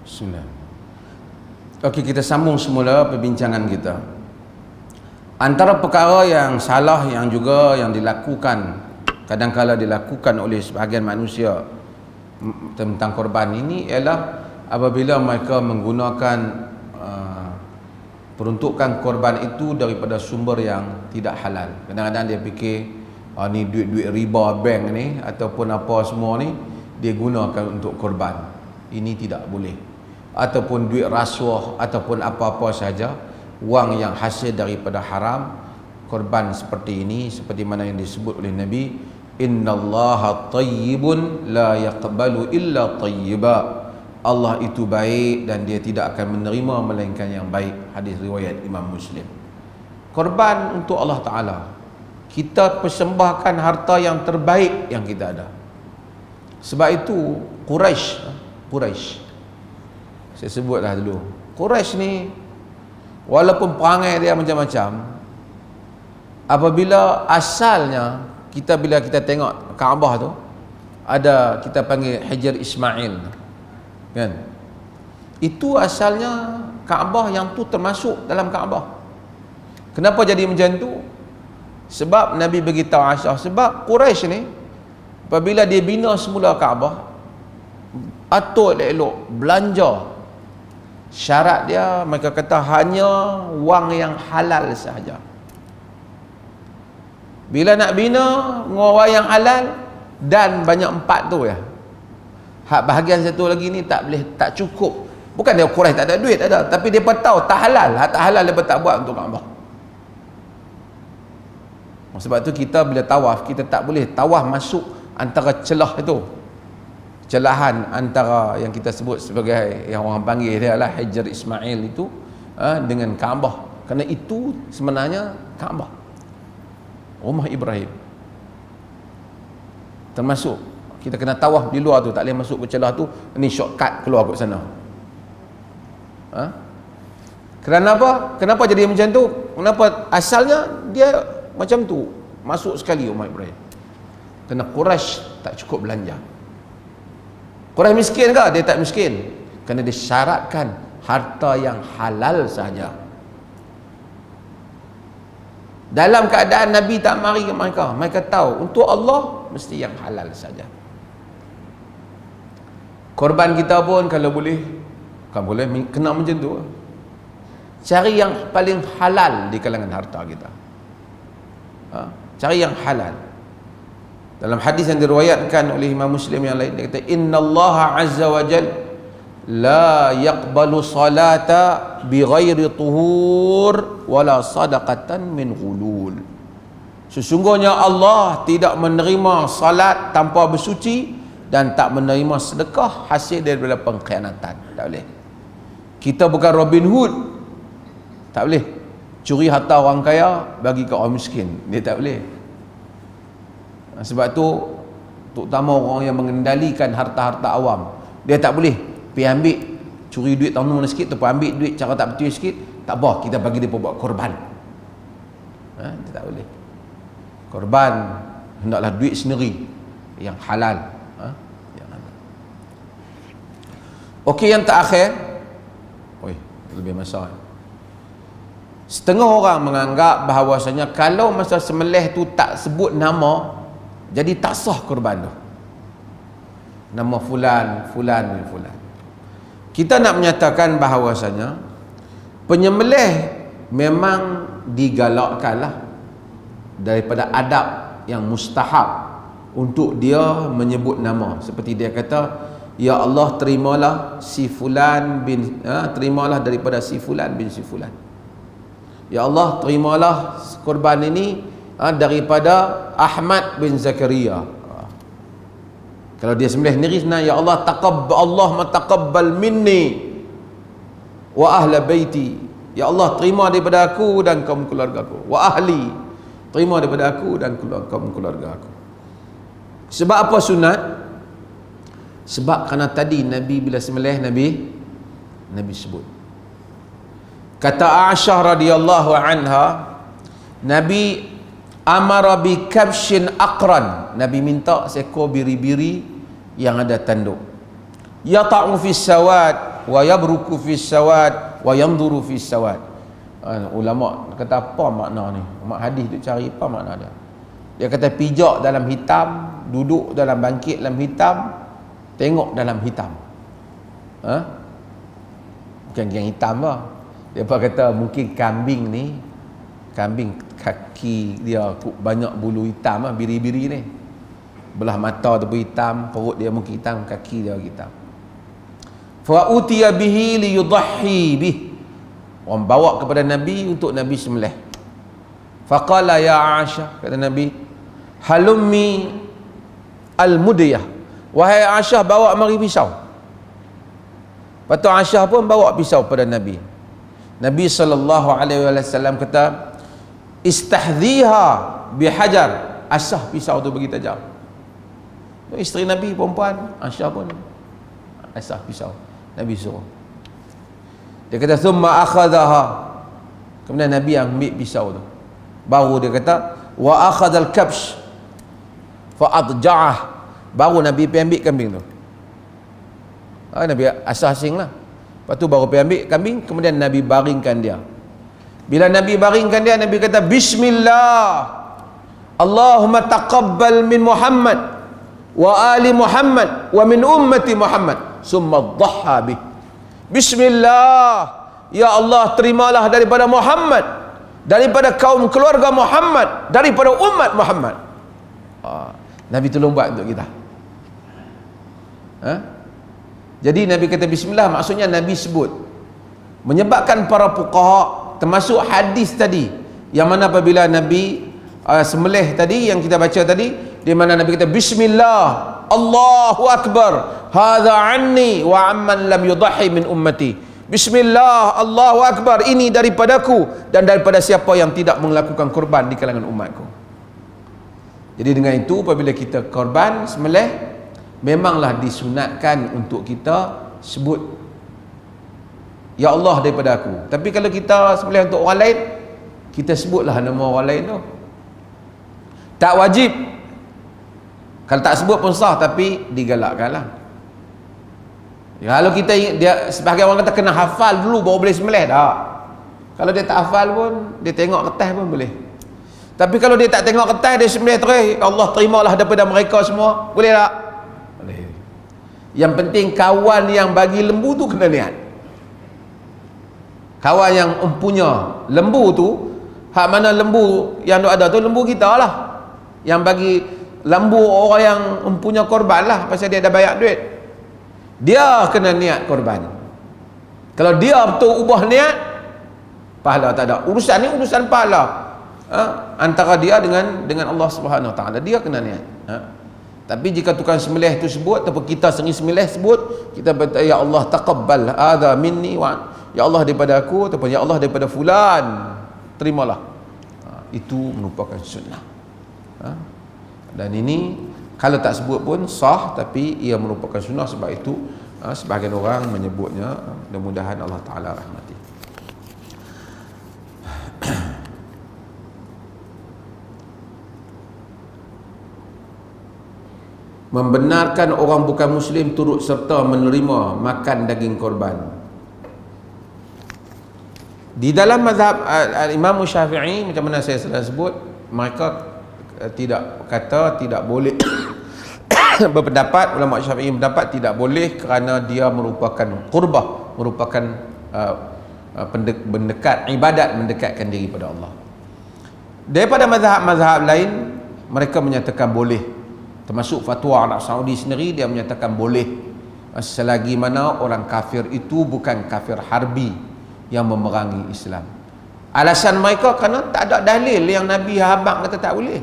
Bismillah. Okey, kita sambung semula perbincangan kita. Antara perkara yang salah yang juga yang dilakukan, kadang-kala dilakukan oleh sebahagian manusia tentang korban ini ialah apabila mereka menggunakan peruntukan korban itu daripada sumber yang tidak halal. Kadang-kadang dia fikir ni duit-duit riba bank ni ataupun apa semua ni dia gunakan untuk korban. Ini tidak boleh. Ataupun duit rasuah ataupun apa-apa saja, wang yang hasil daripada haram, korban seperti ini, seperti mana yang disebut oleh Nabi, innallaha tayyibun la yaqbalu illa tayyiba. Allah itu baik dan dia tidak akan menerima melainkan yang baik. Hadis riwayat Imam Muslim. Korban untuk Allah Ta'ala, kita persembahkan harta yang terbaik yang kita ada. Sebab itu Quraisy saya sebutlah dulu, Quraisy ni walaupun perangai dia macam-macam, apabila asalnya bila kita tengok Kaabah tu ada, kita panggil Hajar Ismail kan, itu asalnya Kaabah yang tu termasuk dalam Kaabah. Kenapa jadi macam tu? Sebab Nabi beritahu Aisyah, sebab Quraisy ni apabila dia bina semula Kaabah, atur elok belanja, syarat dia mereka kata hanya wang yang halal sahaja. Bila nak bina wang yang halal, dan banyak 4 tu ya. Hak bahagian satu lagi ni tak boleh, tak cukup. Bukan dia Quraisy tak ada duit, tak ada, tapi dia tahu tak halal. Hak tak halal dia tak buat untuk Kaabah. Sebab tu kita bila tawaf, kita tak boleh tawaf masuk antara celah itu, celahan antara yang kita sebut sebagai, yang orang panggil dia adalah Hajar Ismail itu dengan Kaabah. Kerana itu sebenarnya Kaabah, rumah Ibrahim. Termasuk kita kena tawaf di luar tu, tak boleh masuk ke celah tu. Ini shortcut keluar ke sana. Kerana apa? Kenapa jadi macam tu? Kenapa asalnya dia macam tu, masuk sekali rumah Ibrahim? Kerana Quraisy tak cukup belanja. Quraisy miskin ke? Dia tak miskin. Kerana disyaratkan harta yang halal saja. Dalam keadaan Nabi tak mari ke mereka, mereka tahu untuk Allah mesti yang halal saja. Korban kita pun kalau boleh, kan boleh kena macam tu. Cari yang paling halal di kalangan harta kita. Cari yang halal. Dalam hadis yang diriwayatkan oleh Imam Muslim yang lain, dia kata innallaha azza wa jalla la yaqbalu salata bighairi tuhur wala sadaqatan min ghulul. Sesungguhnya Allah tidak menerima salat tanpa bersuci dan tak menerima sedekah hasil daripada pengkhianatan. Tak boleh. Kita bukan Robin Hood. Tak boleh curi harta orang kaya bagi ke orang miskin. Dia tak boleh. Sebab tu terutama orang yang mengendalikan harta-harta awam, dia tak boleh pergi ambil, curi duit tahun mana sikit, tu ambil duit cara tak betul sikit, tak apa, kita bagi dia buat korban. Dia tak boleh. Korban hendaklah duit sendiri yang halal. Yang halal. Okey, yang terakhir, lebih masa. Setengah orang menganggap bahawasanya kalau masa sembelih tu tak sebut nama, jadi tak sah korban tu. Nama fulan, fulan bin fulan. Kita nak menyatakan bahawasanya penyembelih memang digalakkanlah daripada adab yang mustahab untuk dia menyebut nama. Seperti dia kata, ya Allah terimalah si fulan bin terimalah daripada si fulan bin si fulan. Ya Allah terimalah korban ini daripada Ahmad bin Zakaria. Kalau dia sembelih sendiri senang, ya Allah Allah mataqabbal minni wa ahla baiti. Ya Allah terima daripada aku dan kaum keluarga aku. Wa ahli, terima daripada aku dan kaum keluarga aku. Sebab apa sunat? Sebab kerana tadi Nabi bila sembelih Nabi sebut. Kata Aisyah radhiyallahu anha, Nabi amara bi kabshin aqran. Nabi minta seekor biri-biri yang ada tanduk. Yata'u fi sawad, wa yabruku fis sawad wa yanzuru fis sawad. Ulama kata apa makna ni? Mak hadis tu cari apa makna dia. Dia kata pijak dalam hitam, duduk dalam bangkit dalam hitam, tengok dalam hitam. Bukan yang hitam lah. Dia kata mungkin kambing ni, kambing kaki dia banyak bulu hitam lah, biri-biri ni. Belah mata tu pun hitam, perut dia mungkin hitam, kaki dia hitam. Fa utiya bihi li yudhi bih. Orang bawa kepada Nabi untuk Nabi sembelih. Faqala ya Aisyah, kata Nabi, halummi al-mudiyah. Wahai Aisyah, bawa mari pisau. Lepas tu Aisyah pun bawa pisau pada Nabi. Nabi SAW kata, istahdhiha bihajar. Asah pisau tu bagi tajam. Isteri Nabi perempuan, Aisyah pun asah pisau. Nabi suruh. Dia kata thumma akhadhaha. Kemudian Nabi ambil pisau tu. Baru dia kata wa akhadhal kabsh fa adja'ah. Baru Nabi pergi ambil kambing tu. Nabi asing lah. Lepas tu baru pergi ambil kambing, kemudian Nabi baringkan dia. Bila Nabi baringkan dia, Nabi kata bismillah, Allahumma taqabbal min Muhammad wa ali Muhammad wa min ummati Muhammad, summa dhaha bih. Bismillah, ya Allah, terimalah daripada Muhammad, daripada kaum keluarga Muhammad, daripada umat Muhammad. Nabi tolong buat untuk kita. Jadi Nabi kata bismillah, maksudnya Nabi sebut. Menyebabkan para fuqaha, termasuk hadis tadi, yang mana apabila Nabi sembelih tadi yang kita baca tadi, di mana Nabi kata bismillah, Allahu akbar, hadza anni wa amman lam yudhi min ummati. Bismillah, Allahu akbar, ini daripadaku dan daripada siapa yang tidak melakukan korban di kalangan umatku. Jadi dengan itu apabila kita korban sembelih, memanglah disunatkan untuk kita sebut ya Allah daripada aku. Tapi kalau kita sembelih untuk orang lain, kita sebutlah nama orang lain tu. Tak wajib. Kalau tak sebut pun sah, tapi digalakkanlah. Kalau kita dia sebahagian orang kata kena hafal dulu baru boleh sembelih, tak. Kalau dia tak hafal pun, dia tengok kertas pun boleh. Tapi kalau dia tak tengok kertas, dia sembelih terus, Allah terimalah daripada mereka semua, boleh tak? Boleh. Yang penting kawan yang bagi lembu tu kena niat. Kawan yang empunya lembu tu, hak mana lembu yang ada tu lembu kita lah. Yang bagi lembu orang yang empunya korban lah, pasal dia dah bayar duit. Dia kena niat korban. Kalau dia betul ubah niat, pahala tak ada. Urusan ni urusan pahala. Antara dia dengan Allah Subhanahu Wa Taala, dia kena niat. Tapi jika tukang sembelih tu sebut ataupun kita sendiri sembelih sebut, kita berkata ya Allah taqabbal hadza minni wa ya Allah daripada aku ataupun ya Allah daripada fulan, terimalah. Itu merupakan sunnah. Dan ini kalau tak sebut pun sah, tapi ia merupakan sunnah. Sebab itu sebahagian orang menyebutnya. Mudah-mudahan Allah Ta'ala rahmati. Membenarkan orang bukan Muslim turut serta menerima makan daging korban. Di dalam mazhab Imam Syafi'i, macam mana saya sudah sebut, mereka tidak kata tidak boleh berpendapat, ulama Syafi'i berpendapat tidak boleh kerana dia merupakan qurbah, merupakan mendekat ibadat, mendekatkan diri pada Allah. Daripada mazhab-mazhab lain, mereka menyatakan boleh. Termasuk fatwa Arab Saudi sendiri, dia menyatakan boleh selagi mana orang kafir itu bukan kafir harbi yang memerangi Islam. Alasan mereka kerana tak ada dalil yang Nabi habaq kata tak boleh.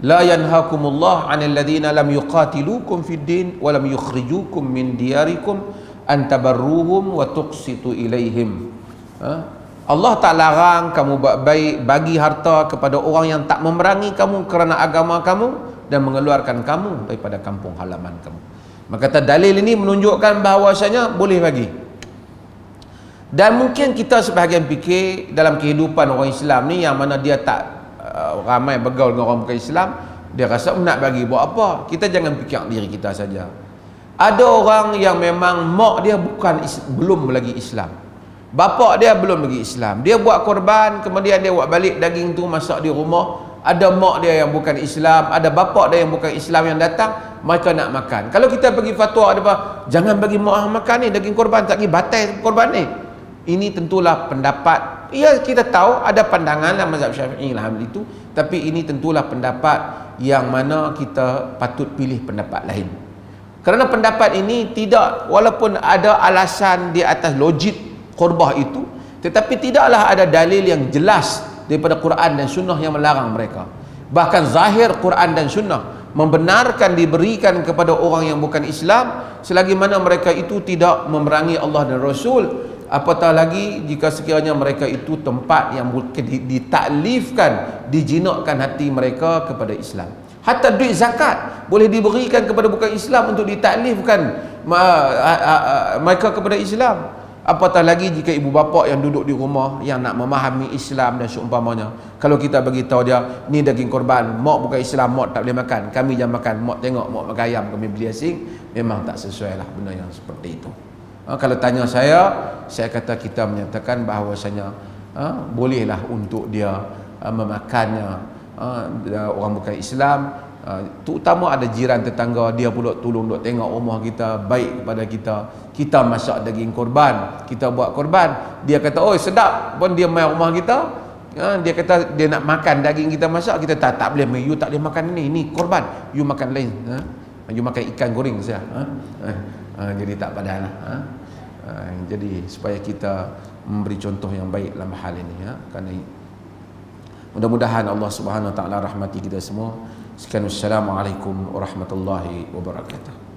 La yanhakumullah 'anil ladzina lam yuqatilukum fid din wa lam yukhrijukum min diyarikum an tabarruhum wa tuqsitu ilaihim. Allah tak larang kamu buat baik, bagi harta kepada orang yang tak memerangi kamu kerana agama kamu dan mengeluarkan kamu daripada kampung halaman kamu. Maka kata dalil ini menunjukkan bahawasanya boleh bagi. Dan mungkin kita sebahagian fikir dalam kehidupan orang Islam ni, yang mana dia tak ramai bergaul dengan orang bukan Islam, dia rasa nak bagi buat apa? Kita jangan fikir diri kita saja. Ada orang yang memang mak dia belum lagi Islam, bapak dia belum lagi Islam, dia buat korban, kemudian dia buat balik daging tu masak di rumah. Ada mak dia yang bukan Islam, ada bapak dia yang bukan Islam yang datang, mereka nak makan. Kalau kita bagi fatwa ada apa, jangan bagi mak makan ni daging korban, tak pergi batal korban ni. Ini tentulah pendapat, ya kita tahu ada pandangan dalam mazhab Syafi'i lah itu, tapi ini tentulah pendapat yang mana kita patut pilih pendapat lain. Kerana pendapat ini tidak, walaupun ada alasan di atas logik qurbah itu, tetapi tidaklah ada dalil yang jelas daripada Quran dan Sunnah yang melarang mereka. Bahkan zahir Quran dan Sunnah membenarkan diberikan kepada orang yang bukan Islam selagi mana mereka itu tidak memerangi Allah dan Rasul. Apatah lagi jika sekiranya mereka itu tempat yang ditaklifkan, dijinakkan hati mereka kepada Islam. Hatta duit zakat boleh diberikan kepada bukan Islam untuk ditaklifkan mereka kepada Islam. Apatah lagi jika ibu bapa yang duduk di rumah yang nak memahami Islam dan seumpamanya, kalau kita bagi tahu dia ni daging korban, mak bukan Islam, mak tak boleh makan, kami jangan makan, mak tengok mak makan ayam, kami beli asing, memang tak sesuai lah benda yang seperti itu. Kalau tanya saya kata kita menyatakan bahawasanya bolehlah untuk dia memakannya orang bukan Islam, terutama ada jiran tetangga dia pula tolong duk tengok rumah kita, baik kepada kita, kita masak daging korban, kita buat korban, dia kata oh sedap pun dia mai rumah kita, dia kata dia nak makan daging kita masak, kita tak boleh, you tak boleh makan ini korban, you makan lain, you makan ikan goreng saja. Jadi tak padan lah. Jadi supaya kita memberi contoh yang baik dalam hal ini, kerana mudah-mudahan Allah Subhanahu Wa Taala rahmati kita semua. Sekian, wassalamualaikum warahmatullahi wabarakatuh.